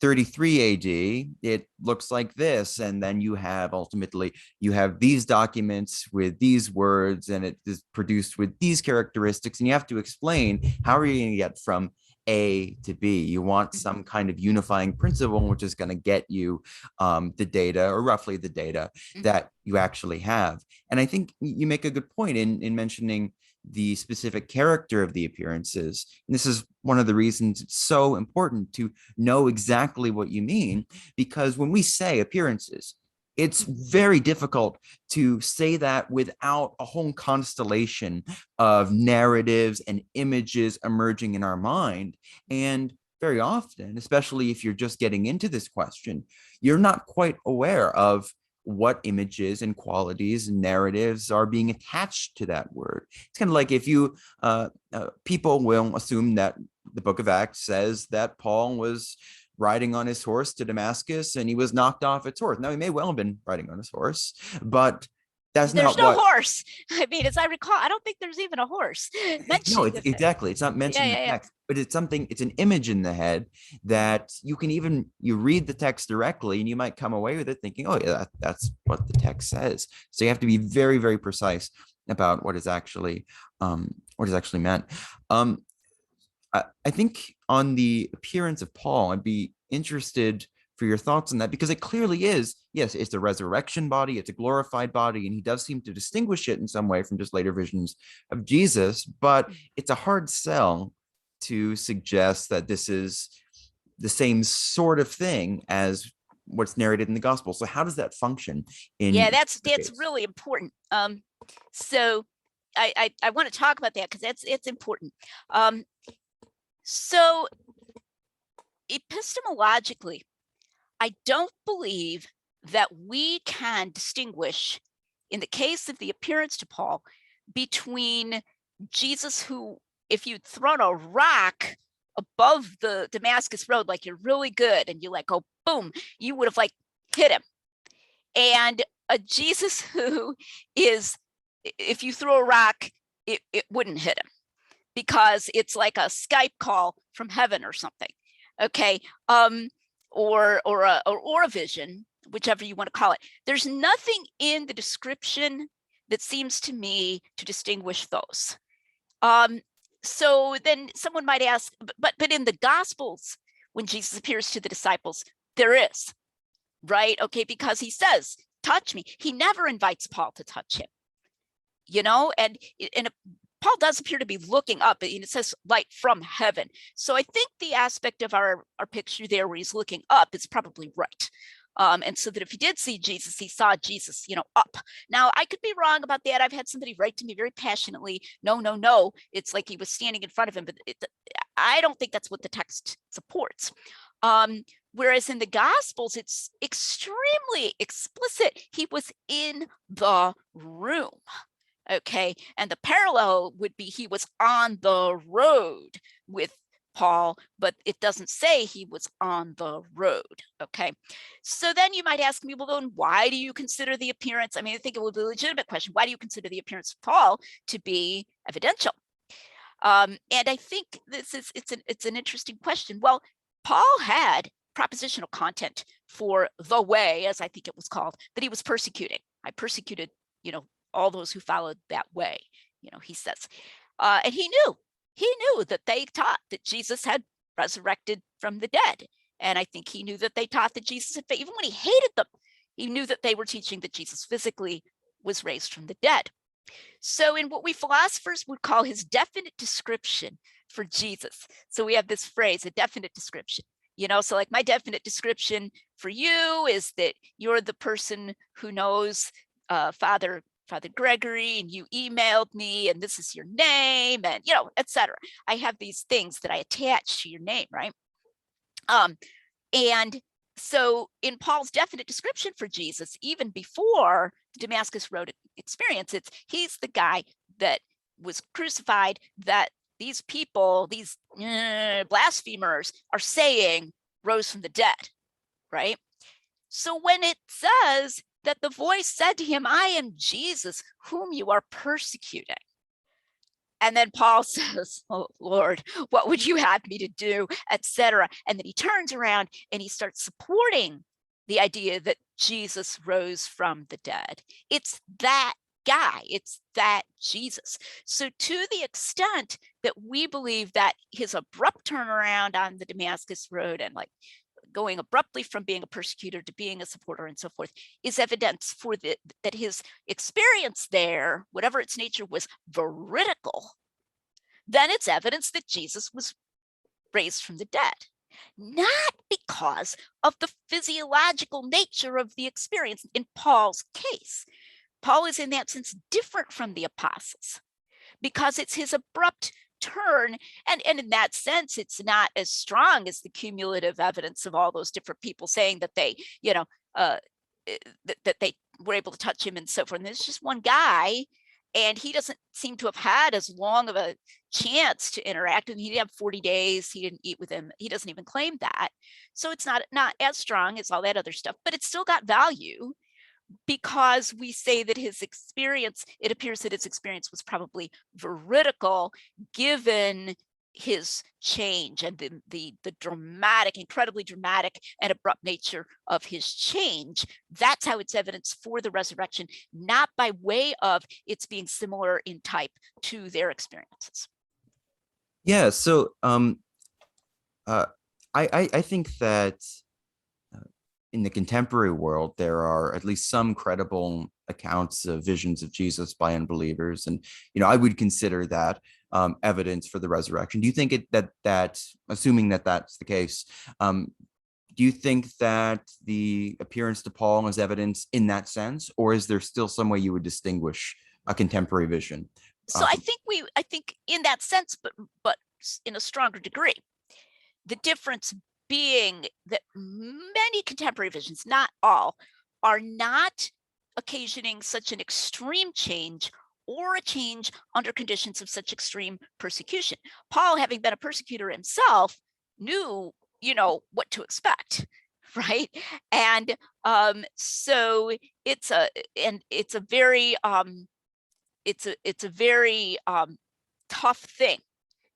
33 AD, it looks like this. And then you have ultimately, you have these documents with these words, and it is produced with these characteristics. And you have to explain how are you going to get from A to B. You want some kind of unifying principle, which is going to get you the data, or roughly the data that you actually have. And I think you make a good point in mentioning the specific character of the appearances. And this is one of the reasons it's so important to know exactly what you mean, because when we say appearances, it's very difficult to say that without a whole constellation of narratives and images emerging in our mind. And very often, especially if you're just getting into this question, you're not quite aware of what images and qualities and narratives are being attached to that word. It's kind of like if you, people will assume that the book of Acts says that Paul was riding on his horse to Damascus and he was knocked off its horse. Now, he may well have been riding on his horse, but that's there's not no what horse. I mean, as I recall, I don't think there's even a horse mentioned. No, it's exactly. It's not mentioned in the text, but it's something, it's an image in the head that you can even, you read the text directly and you might come away with it thinking, oh yeah, that's what the text says. So you have to be very, very precise about what is actually meant. I think on the appearance of Paul, I'd be interested for your thoughts on that, because it clearly is, yes, it's a resurrection body, it's a glorified body, and he does seem to distinguish it in some way from just later visions of Jesus, but it's a hard sell to suggest that this is the same sort of thing as what's narrated in the gospel. So how does that function in that's really important. So I want to talk about that because it's important. So epistemologically, I don't believe that we can distinguish, in the case of the appearance to Paul, between Jesus, who, if you'd thrown a rock above the Damascus road, like you're really good, and you like go boom, you would have like hit him, and a Jesus who is, if you throw a rock, it wouldn't hit him because it's like a Skype call from heaven or something. Okay. Or a vision, whichever you want to call it. There's nothing in the description that seems to me to distinguish those. So then someone might ask, but in the Gospels, when Jesus appears to the disciples, there is, right? Okay, because he says, touch me. He never invites Paul to touch him, and Paul does appear to be looking up, and it says light from heaven. So I think the aspect of our picture there where he's looking up is probably right. And so that if he did see Jesus, he saw Jesus, up. Now, I could be wrong about that. I've had somebody write to me very passionately, no, it's like he was standing in front of him, but I don't think that's what the text supports. Whereas in the Gospels, it's extremely explicit. He was in the room. Okay, and the parallel would be he was on the road with Paul, but it doesn't say he was on the road. Okay, so then you might ask me, well, then why do you consider the appearance? I mean, I think it would be a legitimate question. Why do you consider the appearance of Paul to be evidential? And I think it's an interesting question. Well, Paul had propositional content for the way, as I think it was called, that he was persecuting. I persecuted, all those who followed that way, he says. And he knew that they taught that Jesus had resurrected from the dead. And I think he knew that they taught that Jesus had, even when he hated them, he knew that they were teaching that Jesus physically was raised from the dead. So in what we philosophers would call his definite description for Jesus. So we have this phrase, a definite description. So like my definite description for you is that you're the person who knows Father Gregory, and you emailed me, and this is your name, and etc. I have these things that I attach to your name, right? And so in Paul's definite description for Jesus, even before the Damascus Road experience, he's the guy that was crucified, that these people, these blasphemers, are saying rose from the dead, right? So when it says that the voice said to him, I am Jesus, whom you are persecuting. And then Paul says, oh, Lord, what would you have me to do, etc. And then he turns around and he starts supporting the idea that Jesus rose from the dead. It's that guy. It's that Jesus. So to the extent that we believe that his abrupt turnaround on the Damascus Road and like going abruptly from being a persecutor to being a supporter and so forth is evidence for that his experience there, whatever its nature, was veridical, then it's evidence that Jesus was raised from the dead. Not because of the physiological nature of the experience in Paul's case. Paul is in that sense different from the apostles because it's his abrupt turn, and in that sense it's not as strong as the cumulative evidence of all those different people saying that they that they were able to touch him and so forth. And there's just one guy, and he doesn't seem to have had as long of a chance to interact with him. He didn't have 40 days. He didn't eat with him. He doesn't even claim that. So it's not as strong as all that other stuff, but it's still got value because we say that his experience, it appears that his experience was probably veridical given his change and the dramatic, incredibly dramatic and abrupt nature of his change. That's how it's evidence for the resurrection, not by way of its being similar in type to their experiences. Yeah, so I think that in the contemporary world, there are at least some credible accounts of visions of Jesus by unbelievers. And, I would consider that evidence for the resurrection. Do you think that assuming that that's the case, do you think that the appearance to Paul is evidence in that sense, or is there still some way you would distinguish a contemporary vision? So I think in that sense, but in a stronger degree, the difference being that many contemporary visions, not all, are not occasioning such an extreme change or a change under conditions of such extreme persecution. Paul, having been a persecutor himself, knew, what to expect, right? And so it's a very tough thing.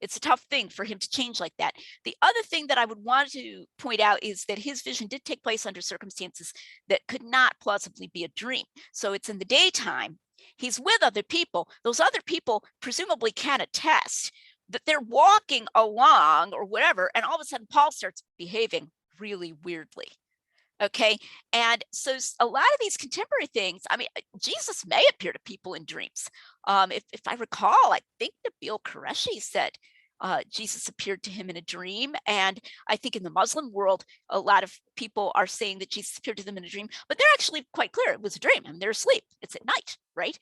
It's a tough thing for him to change like that. The other thing that I would want to point out is that his vision did take place under circumstances that could not plausibly be a dream. So it's in the daytime. He's with other people. Those other people presumably can attest that they're walking along or whatever, and all of a sudden Paul starts behaving really weirdly. Okay. And so a lot of these contemporary things, I mean, Jesus may appear to people in dreams. If I recall, I think Nabil Qureshi said Jesus appeared to him in a dream. And I think in the Muslim world, a lot of people are saying that Jesus appeared to them in a dream, but they're actually quite clear it was a dream and they're asleep. It's at night, right?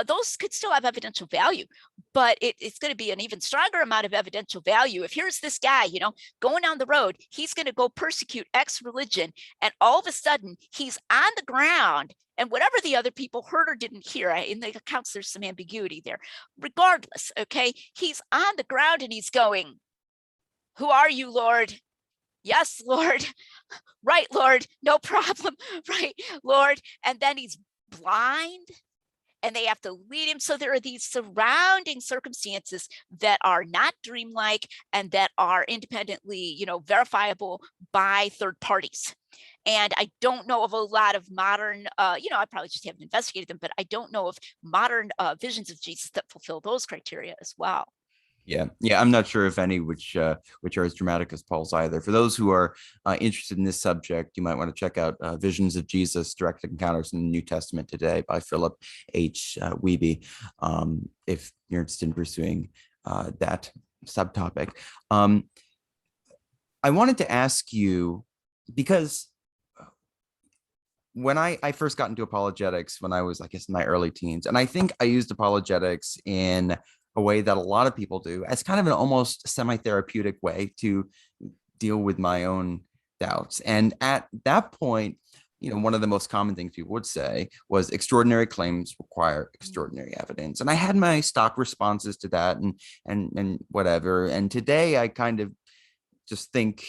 Those could still have evidential value, but it's going to be an even stronger amount of evidential value if here's this guy, going down the road, he's going to go persecute X religion, and all of a sudden he's on the ground, and whatever the other people heard or didn't hear, in the accounts, there's some ambiguity there. Regardless, okay, he's on the ground and he's going, who are you, Lord? Yes, Lord. Right, Lord. No problem. Right, Lord. And then he's blind and they have to lead him. So there are these surrounding circumstances that are not dreamlike and that are independently, verifiable by third parties. And I don't know of a lot of modern, I probably just haven't investigated them, but I don't know of modern visions of Jesus that fulfill those criteria as well. Yeah, I'm not sure if any which are as dramatic as Paul's either. For those who are interested in this subject, you might want to check out Visions of Jesus, Direct Encounters in the New Testament Today by Philip H. Wiebe, if you're interested in pursuing that subtopic. I wanted to ask you, because when I first got into apologetics when I was, I guess, in my early teens, and I think I used apologetics in a way that a lot of people do, as kind of an almost semi-therapeutic way to deal with my own doubts. And at that point, one of the most common things people would say was extraordinary claims require extraordinary evidence. And I had my stock responses to that and whatever. And today I kind of just think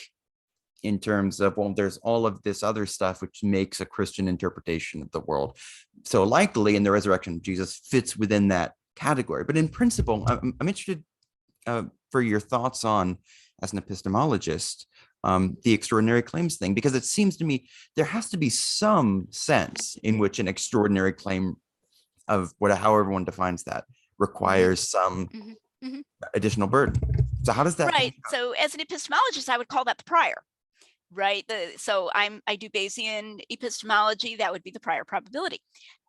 in terms of, well, there's all of this other stuff which makes a Christian interpretation of the world. So likely in the resurrection of Jesus fits within that category. But in principle, I'm interested for your thoughts on, as an epistemologist, the extraordinary claims thing, because it seems to me there has to be some sense in which an extraordinary claim of however one defines that requires some additional burden. So how does that? Right. So as an epistemologist, I would call that the prior. Right. So I do Bayesian epistemology. That would be the prior probability.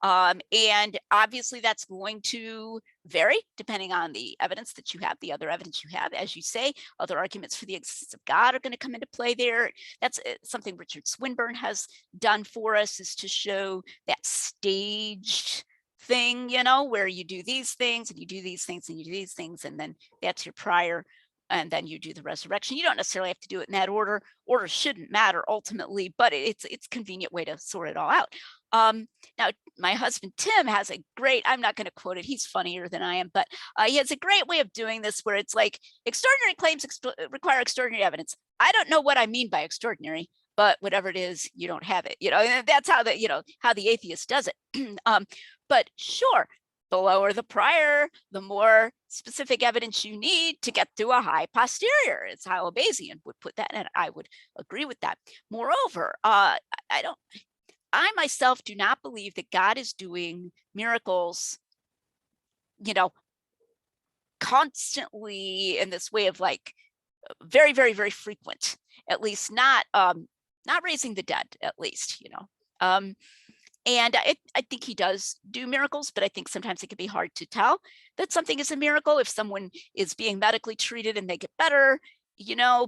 And obviously that's going to vary depending on the evidence that you have, the other evidence you have. As you say, other arguments for the existence of God are going to come into play there. That's something Richard Swinburne has done for us, is to show that staged thing, where you do these things and you do these things and you do these things, and then that's your prior. And then you do the resurrection. You don't necessarily have to do it in that order. Order shouldn't matter ultimately, but it's a convenient way to sort it all out. Now, my husband, Tim, has a great, I'm not going to quote it, he's funnier than I am, but he has a great way of doing this where it's like, extraordinary claims require extraordinary evidence. I don't know what I mean by extraordinary, but whatever it is, you don't have it. And that's how how the atheist does it. But sure, the lower the prior, the more specific evidence you need to get to a high posterior. It's how a Bayesian would put that, and I would agree with that. Moreover, I myself do not believe that God is doing miracles, constantly in this way of like very, very, very frequent. At least not raising the dead. At least, And I think he does do miracles, but I think sometimes it can be hard to tell that something is a miracle if someone is being medically treated and they get better,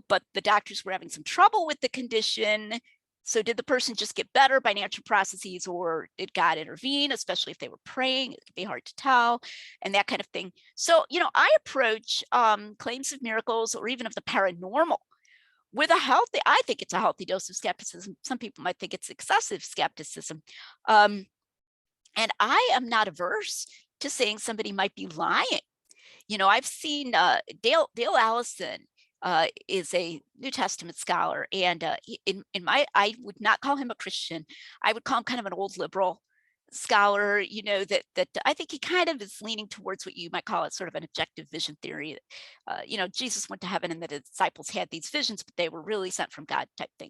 but the doctors were having some trouble with the condition. So did the person just get better by natural processes, or did God intervene, especially if they were praying? It can be hard to tell, and that kind of thing. So, I approach claims of miracles or even of the paranormal with I think it's a healthy dose of skepticism. Some people might think it's excessive skepticism. And I am not averse to saying somebody might be lying. I've seen Dale Allison is a New Testament scholar, and I would not call him a Christian. I would call him kind of an old liberal scholar, that I think he kind of is leaning towards what you might call it sort of an objective vision theory. Jesus went to heaven and the disciples had these visions, but they were really sent from God type thing,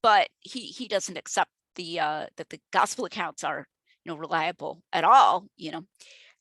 but he doesn't accept that the gospel accounts are, reliable at all,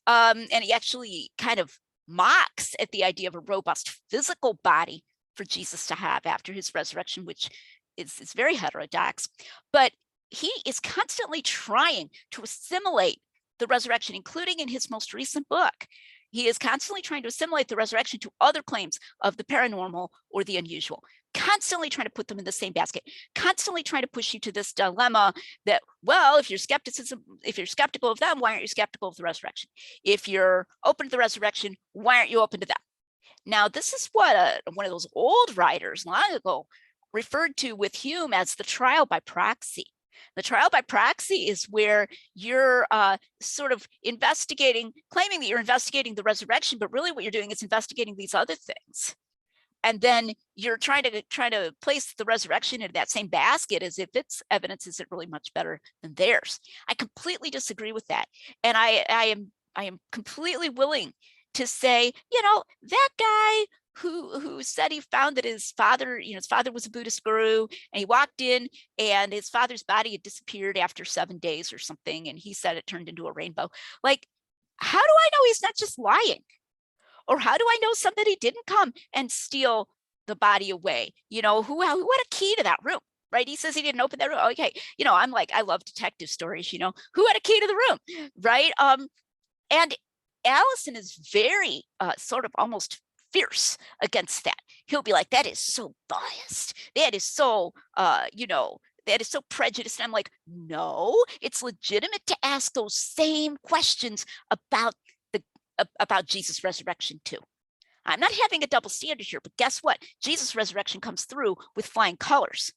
and he actually kind of mocks at the idea of a robust physical body for Jesus to have after his resurrection, which is very heterodox. But he is constantly trying to assimilate the resurrection, including in his most recent book. He is constantly trying to assimilate the resurrection to other claims of the paranormal or the unusual, constantly trying to put them in the same basket, constantly trying to push you to this dilemma that, well, if you're skeptical of them, why aren't you skeptical of the resurrection? If you're open to the resurrection, why aren't you open to that? Now, this is what one of those old writers long ago referred to with Hume as the trial by proxy. The trial by proxy is where you're sort of claiming that you're investigating the resurrection, but really what you're doing is investigating these other things. And then you're trying to place the resurrection into that same basket as if its evidence isn't really much better than theirs. I completely disagree with that. And I am completely willing to say, that guy who said he found that his father was a Buddhist guru, and he walked in and his father's body had disappeared after 7 days or something, and he said it turned into a rainbow. Like, how do I know he's not just lying? Or how do I know somebody didn't come and steal the body away? Who had a key to that room? Right? He says he didn't open that room. Okay. I'm like, I love detective stories, who had a key to the room? Right. And Allison is very sort of almost fierce against that. He'll be like, that is so biased. That is so, that is so prejudiced. And I'm like, no, it's legitimate to ask those same questions about Jesus' resurrection too. I'm not having a double standard here, but guess what? Jesus' resurrection comes through with flying colors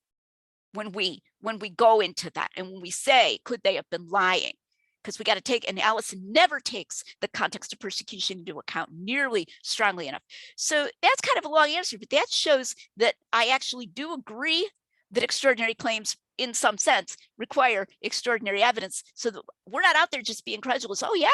when we go into that, and when we say, could they have been lying? because we got to take, and Allison never takes the context of persecution into account nearly strongly enough. So that's kind of a long answer, but that shows that I actually do agree that extraordinary claims in some sense require extraordinary evidence, so that we're not out there just being credulous. Oh yeah,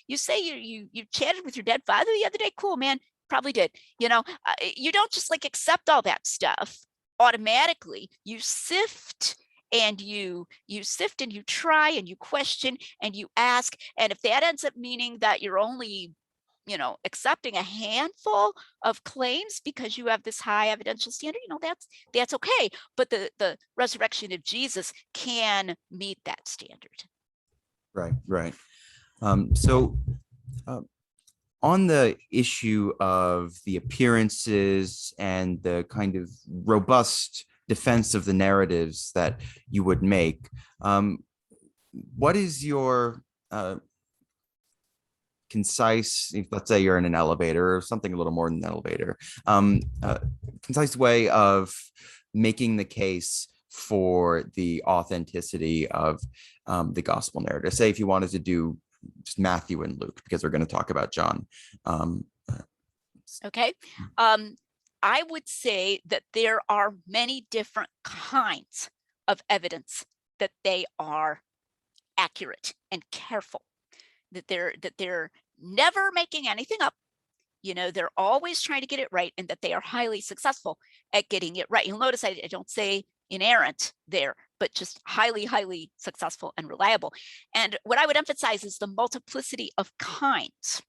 you say you chatted with your dead father the other day. Cool, man, probably did. You don't just like accept all that stuff automatically. You sift and you sift and you try and you question and you ask. And if that ends up meaning that you're only accepting a handful of claims because you have this high evidential standard, that's okay. But the resurrection of Jesus can meet that standard. Right. So on the issue of the appearances and the kind of robust defense of the narratives that you would make, what is your concise, let's say you're in an elevator or something a little more than an elevator, concise way of making the case for the authenticity of the gospel narrative? Say if you wanted to do just Matthew and Luke, because we're going to talk about John. Okay. I would say that there are many different kinds of evidence that they are accurate and careful, that they're never making anything up. They're always trying to get it right, and that they are highly successful at getting it right. You'll notice I don't say inerrant there, but just highly, highly successful and reliable. And what I would emphasize is the multiplicity of kinds,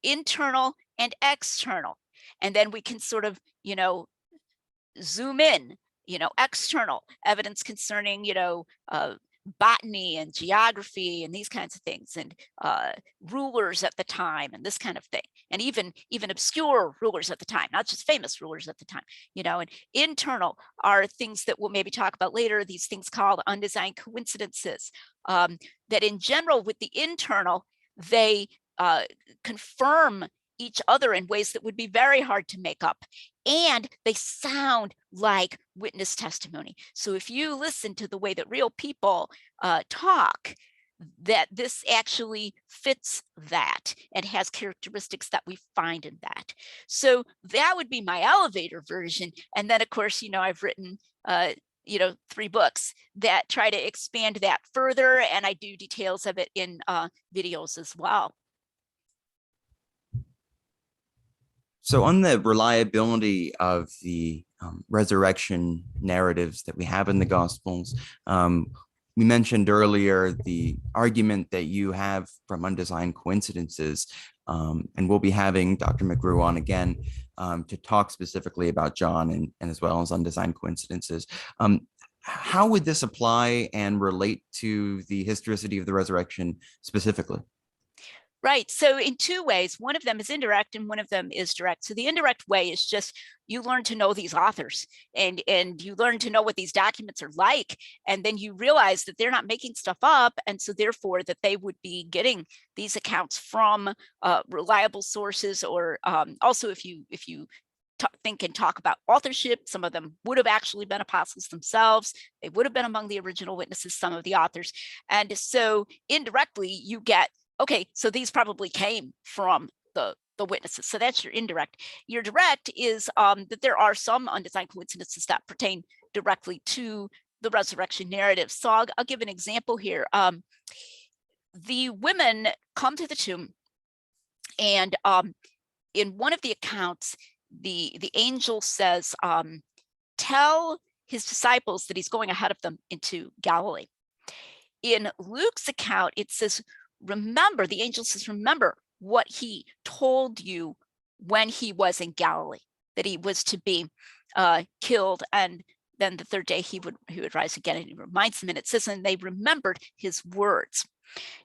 internal and external. And then we can sort of, zoom in, external evidence concerning, botany and geography and these kinds of things, and rulers at the time and this kind of thing, and even obscure rulers at the time, not just famous rulers at the time. And internal are things that we'll maybe talk about later, these things called undesigned coincidences, that in general with the internal, they confirm each other in ways that would be very hard to make up, and they sound like witness testimony. So if you listen to the way that real people talk, that this actually fits that and has characteristics that we find in that. So that would be my elevator version. And then of course, I've written 3 books that try to expand that further, and I do details of it in videos as well. So on the reliability of the resurrection narratives that we have in the Gospels, we mentioned earlier the argument that you have from undesigned coincidences, and we'll be having Dr. McGrew on again to talk specifically about John and as well as undesigned coincidences. How would this apply and relate to the historicity of the resurrection specifically? Right. So in 2 ways, one of them is indirect and one of them is direct. So the indirect way is just you learn to know these authors, and you learn to know what these documents are like. And then you realize that they're not making stuff up. And so therefore that they would be getting these accounts from reliable sources, or also if you think and talk about authorship, some of them would have actually been apostles themselves. They would have been among the original witnesses, some of the authors. And so indirectly you get, okay, so these probably came from the witnesses. So that's your indirect. Your direct is that there are some undesigned coincidences that pertain directly to the resurrection narrative. So I'll give an example here. The women come to the tomb, and in one of the accounts, the angel says, tell his disciples that he's going ahead of them into Galilee. In Luke's account, it says, remember, the angel says, remember what he told you when he was in Galilee, that he was to be killed, and then the 3rd day he would rise again. And he reminds them, and it says, and they remembered his words.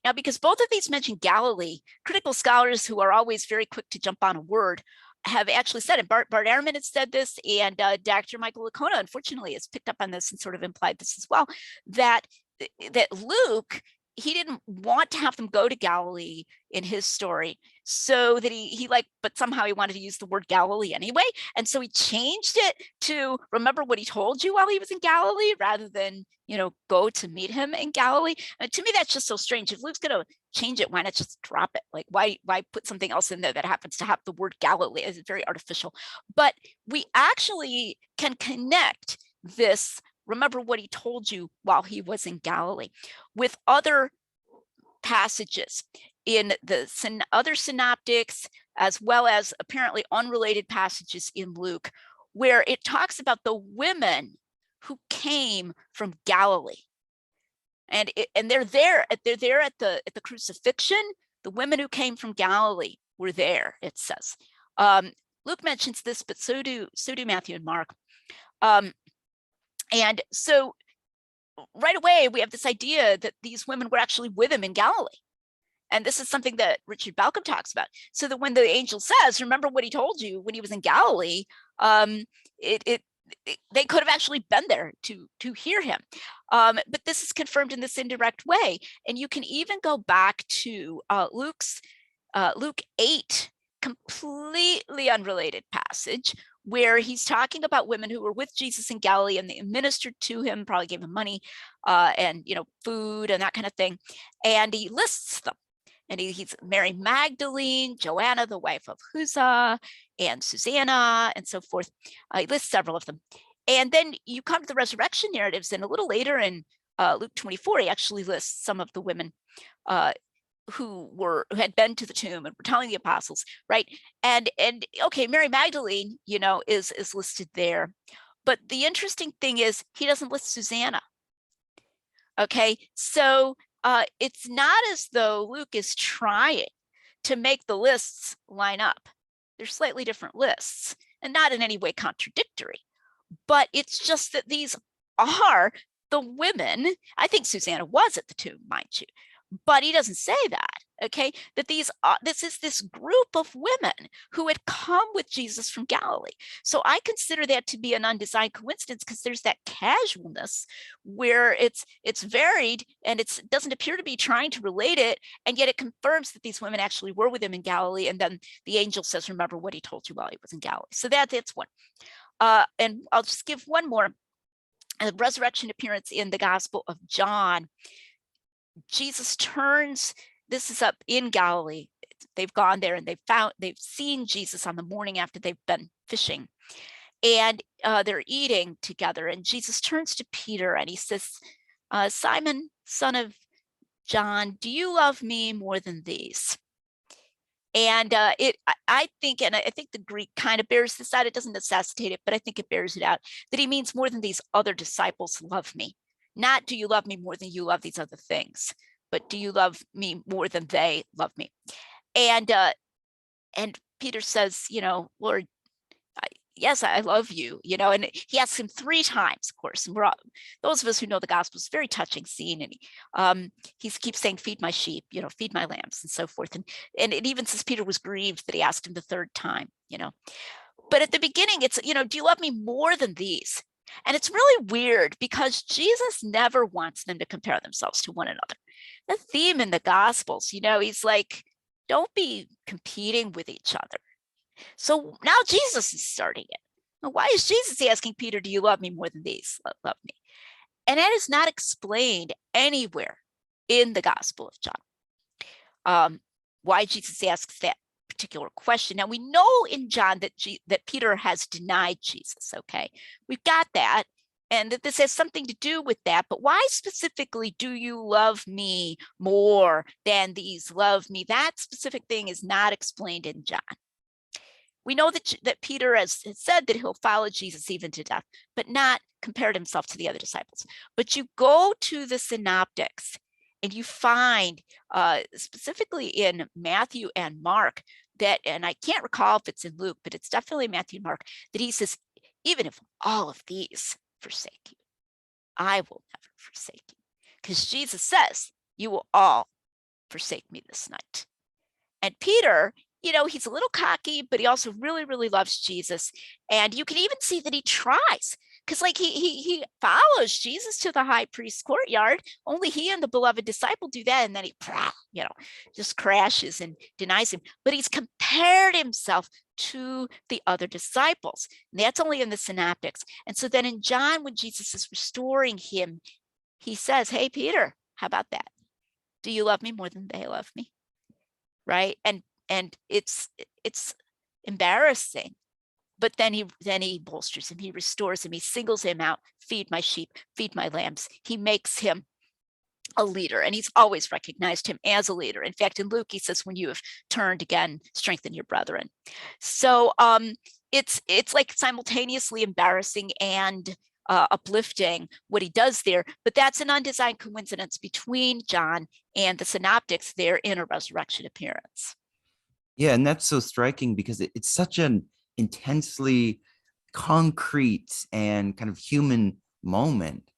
Now, because both of these mention Galilee, critical scholars who are always very quick to jump on a word have actually said, and Bart Ehrman has said this, and Dr. Michael Licona, unfortunately, has picked up on this and sort of implied this as well, that Luke he didn't want to have them go to Galilee in his story, so that but somehow he wanted to use the word Galilee anyway. And so he changed it to remember what he told you while he was in Galilee, rather than, go to meet him in Galilee. And to me, that's just so strange. If Luke's going to change it, why not just drop it? Like, why put something else in there that happens to have the word Galilee? It's very artificial. But we actually can connect this, remember what he told you while he was in Galilee, with other passages in the other synoptics, as well as apparently unrelated passages in Luke, where it talks about the women who came from Galilee. And they're there at the crucifixion. The women who came from Galilee were there, it says. Luke mentions this, but so do Matthew and Mark. And so right away, we have this idea that these women were actually with him in Galilee. And this is something that Richard Balcombe talks about. So that when the angel says, remember what he told you when he was in Galilee, they could have actually been there to hear him. But this is confirmed in this indirect way. And you can even go back to Luke 8, completely unrelated passage, where he's talking about women who were with Jesus in Galilee, and they ministered to him, probably gave him money and food and that kind of thing. And he lists them. And he's Mary Magdalene, Joanna, the wife of Huzzah, and Susanna, and so forth. He lists several of them. And then you come to the resurrection narratives, and a little later in Luke 24, he actually lists some of the women who had been to the tomb and were telling the apostles, right? And okay, Mary Magdalene, is listed there. But the interesting thing is he doesn't list Susanna. Okay, so it's not as though Luke is trying to make the lists line up. They're slightly different lists, and not in any way contradictory. But it's just that these are the women. I think Susanna was at the tomb, mind you. But he doesn't say that, okay? That this is this group of women who had come with Jesus from Galilee. So I consider that to be an undesigned coincidence, because there's that casualness where it's varied, and it doesn't appear to be trying to relate it, and yet it confirms that these women actually were with him in Galilee. And then the angel says, remember what he told you while he was in Galilee. So that's one. And I'll just give one more. A resurrection appearance in the Gospel of John. Jesus turns, this is up in Galilee. They've gone there and they've seen Jesus on the morning after they've been fishing, and they're eating together. And Jesus turns to Peter and he says, Simon, son of John, do you love me more than these? And I think the Greek kind of bears this out. It doesn't necessitate it, but I think it bears it out, that he means more than these other disciples love me. Not do you love me more than you love these other things, but do you love me more than they love me? And Peter says, Lord, yes, I love you, and he asks him 3 times, of course. And those of us who know the Gospel, is a very touching scene. And he keeps saying, feed my sheep, feed my lambs, and so forth. And it even says Peter was grieved that he asked him the 3rd time, But at the beginning, it's, do you love me more than these? And it's really weird, because Jesus never wants them to compare themselves to one another. The theme in the Gospels, he's like, don't be competing with each other. So now Jesus is starting it. Now, why is Jesus asking Peter, do you love me more than these love me? And that is not explained anywhere in the Gospel of John. Why Jesus asks that particular question. Now, we know in John that Peter has denied Jesus, okay? We've got that, and that this has something to do with that. But why specifically do you love me more than these love me? That specific thing is not explained in John. We know that Peter has said that he'll follow Jesus even to death, but not compared himself to the other disciples. But you go to the synoptics, and you find specifically in Matthew and Mark that, and I can't recall if it's in Luke, but it's definitely Matthew and Mark, that he says, even if all of these forsake you, I will never forsake you. Because Jesus says, you will all forsake me this night. And Peter, he's a little cocky, but he also really, really loves Jesus. And you can even see that he tries because like he follows Jesus to the high priest's courtyard. Only he and the beloved disciple do that, and then he, just crashes and denies him. But he's compared himself to the other disciples. And that's only in the synoptics. And so then in John, when Jesus is restoring him, he says, "Hey, Peter, how about that? Do you love me more than they love me?" Right? And it's embarrassing. But then he bolsters him, he restores him, he singles him out. Feed my sheep, feed my lambs. He makes him a leader, and he's always recognized him as a leader. In fact, in Luke, he says, "When you have turned again, strengthen your brethren." So it's like simultaneously embarrassing and uplifting what he does there, but that's an undesigned coincidence between John and the synoptics there in a resurrection appearance. Yeah, and that's so striking because it's such an intensely concrete and kind of human moment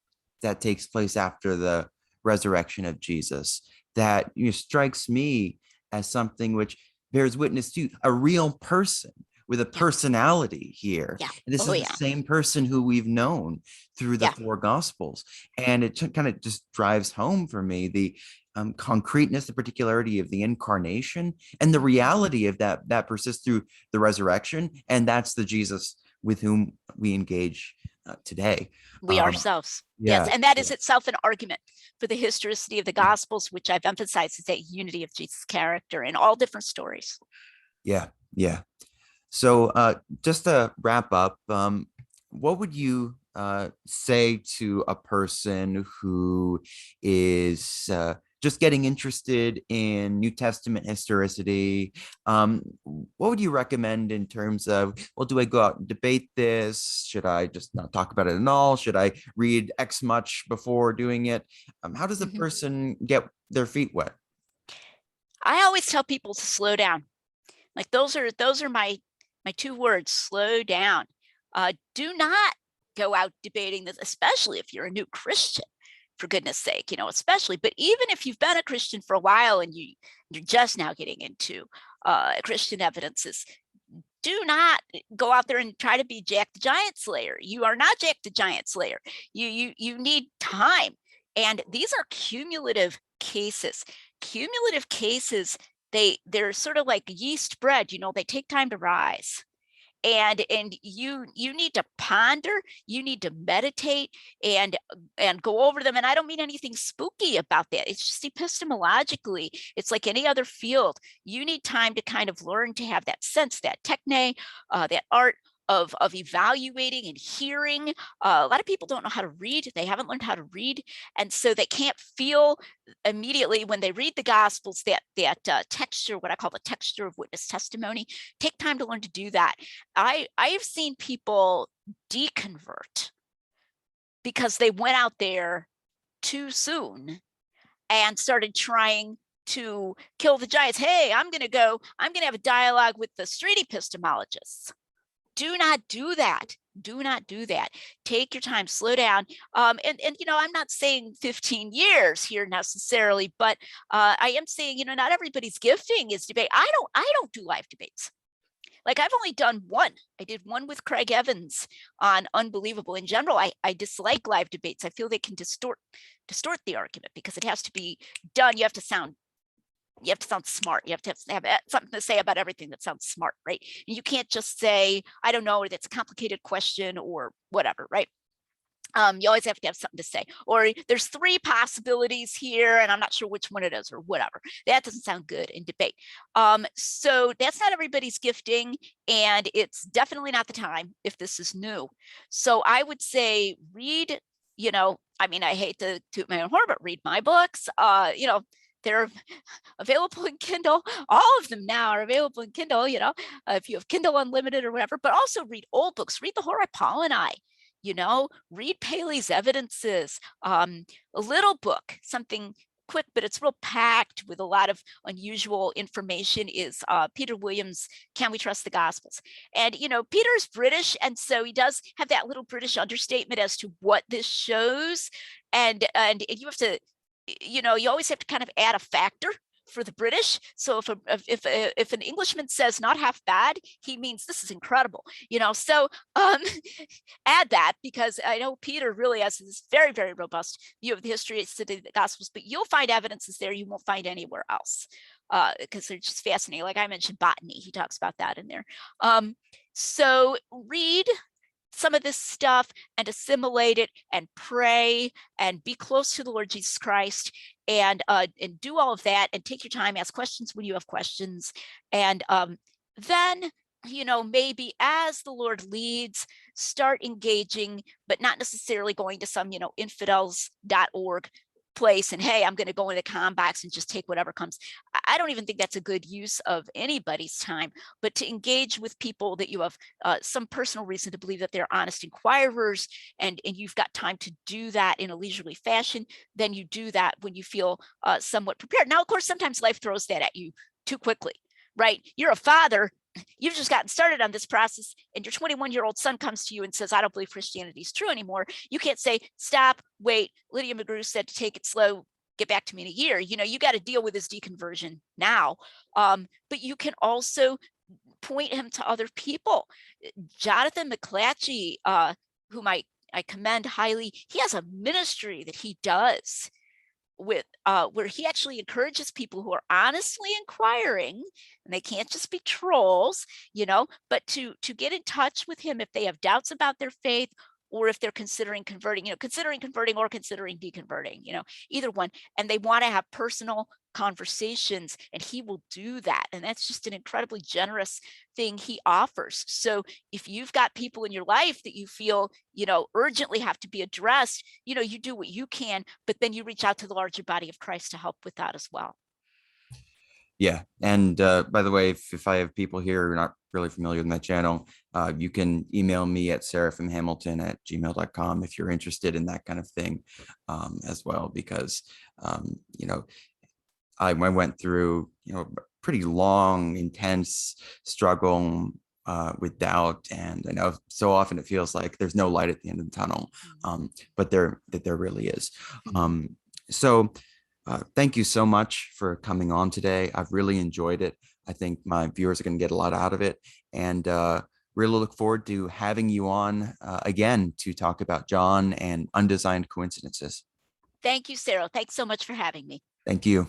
that takes place after the resurrection of Jesus that strikes me as something which bears witness to a real person with a personality here. Yeah. And this is the same person who we've known through the four gospels. And it kind of just drives home for me the concreteness, the particularity of the incarnation, and the reality of that persists through the resurrection. And that's the Jesus with whom we engage today. We ourselves. Yes. And that is itself an argument for the historicity of the Gospels, which I've emphasized is that unity of Jesus' character in all different stories. Yeah. So just to wrap up, what would you say to a person who is just getting interested in New Testament historicity? What would you recommend in terms of, well, do I go out and debate this? Should I just not talk about it at all? Should I read X much before doing it? How does a person get their feet wet? I always tell people to slow down. Like those are my two words: slow down. Do not go out debating this, especially if you're a new Christian, for goodness sake, especially. But even if you've been a Christian for a while and you're just now getting into Christian evidences, do not go out there and try to be Jack the Giant Slayer. You are not Jack the Giant Slayer. You need time. And these are cumulative cases. Cumulative cases, they're sort of like yeast bread, they take time to rise. And you need to ponder, you need to meditate and go over them. And I don't mean anything spooky about that. It's just epistemologically, it's like any other field. You need time to kind of learn to have that sense, that techne, that art of evaluating and hearing. A lot of people don't know how to read. They haven't learned how to read. And so they can't feel immediately when they read the Gospels that texture, what I call the texture of witness testimony. Take time to learn to do that. I have seen people deconvert because they went out there too soon and started trying to kill the giants. Hey, I'm going to have a dialogue with the street epistemologists. Do not do that. Do not do that. Take your time, slow down. And I'm not saying 15 years here necessarily, but I am saying, not everybody's gifting is debate. I don't do live debates. Like I've only done one. I did one with Craig Evans on Unbelievable. In general, I dislike live debates. I feel they can distort the argument because it has to be done. You have to sound smart. You have to have something to say about everything that sounds smart, right? And you can't just say, I don't know, or that's a complicated question or whatever, right? You always have to have something to say, or there's three possibilities here and I'm not sure which one it is or whatever. That doesn't sound good in debate. So that's not everybody's gifting, and it's definitely not the time if this is new. So I would say read, I hate to toot my own horn, but read my books. They're available in Kindle. All of them now are available in Kindle, if you have Kindle Unlimited or whatever, but also read old books, read the Horae Paulinae, read Paley's Evidences, a little book, something quick, but it's real packed with a lot of unusual information, is Peter Williams' Can We Trust the Gospels? And, Peter's British, and so he does have that little British understatement as to what this shows. And you have to, you always have to kind of add a factor for the British. So if an Englishman says not half bad, he means this is incredible, So add that, because I know Peter really has this very, very robust view of the history of the Gospels, but you'll find evidences there you won't find anywhere else, because they're just fascinating. Like I mentioned botany, he talks about that in there. So read some of this stuff and assimilate it and pray and be close to the Lord Jesus Christ, and do all of that, and take your time, ask questions when you have questions, and then maybe as the Lord leads, start engaging, but not necessarily going to some infidels.org place and, hey, I'm going to go into Combox and just take whatever comes. I don't even think that's a good use of anybody's time, but to engage with people that you have some personal reason to believe that they're honest inquirers, and you've got time to do that in a leisurely fashion, then you do that when you feel somewhat prepared. Now, of course, sometimes life throws that at you too quickly, right? You're a father, you've just gotten started on this process, and your 21-year-old son comes to you and says, I don't believe Christianity is true anymore. You can't say, stop, wait, Lydia McGrew said to take it slow, get back to me in a year. You got to deal with his deconversion now. But you can also point him to other people. Jonathan McClatchy, whom I commend highly, he has a ministry that he does with where he actually encourages people who are honestly inquiring, and they can't just be trolls, but to get in touch with him if they have doubts about their faith, or if they're considering converting, considering converting or considering deconverting, either one, and they want to have personal conversations, and he will do that. And that's just an incredibly generous thing he offers. So if you've got people in your life that you feel, urgently have to be addressed, you do what you can, but then you reach out to the larger body of Christ to help with that as well. Yeah. And by the way, if I have people here who are not really familiar with my channel, you can email me at seraphimhamilton@gmail.com if you're interested in that kind of thing as well, because, I went through, a pretty long, intense struggle with doubt. And I know so often it feels like there's no light at the end of the tunnel, but there really is. So thank you so much for coming on today. I've really enjoyed it. I think my viewers are going to get a lot out of it, and really look forward to having you on again to talk about John and undesigned coincidences. Thank you, Sarah. Thanks so much for having me. Thank you.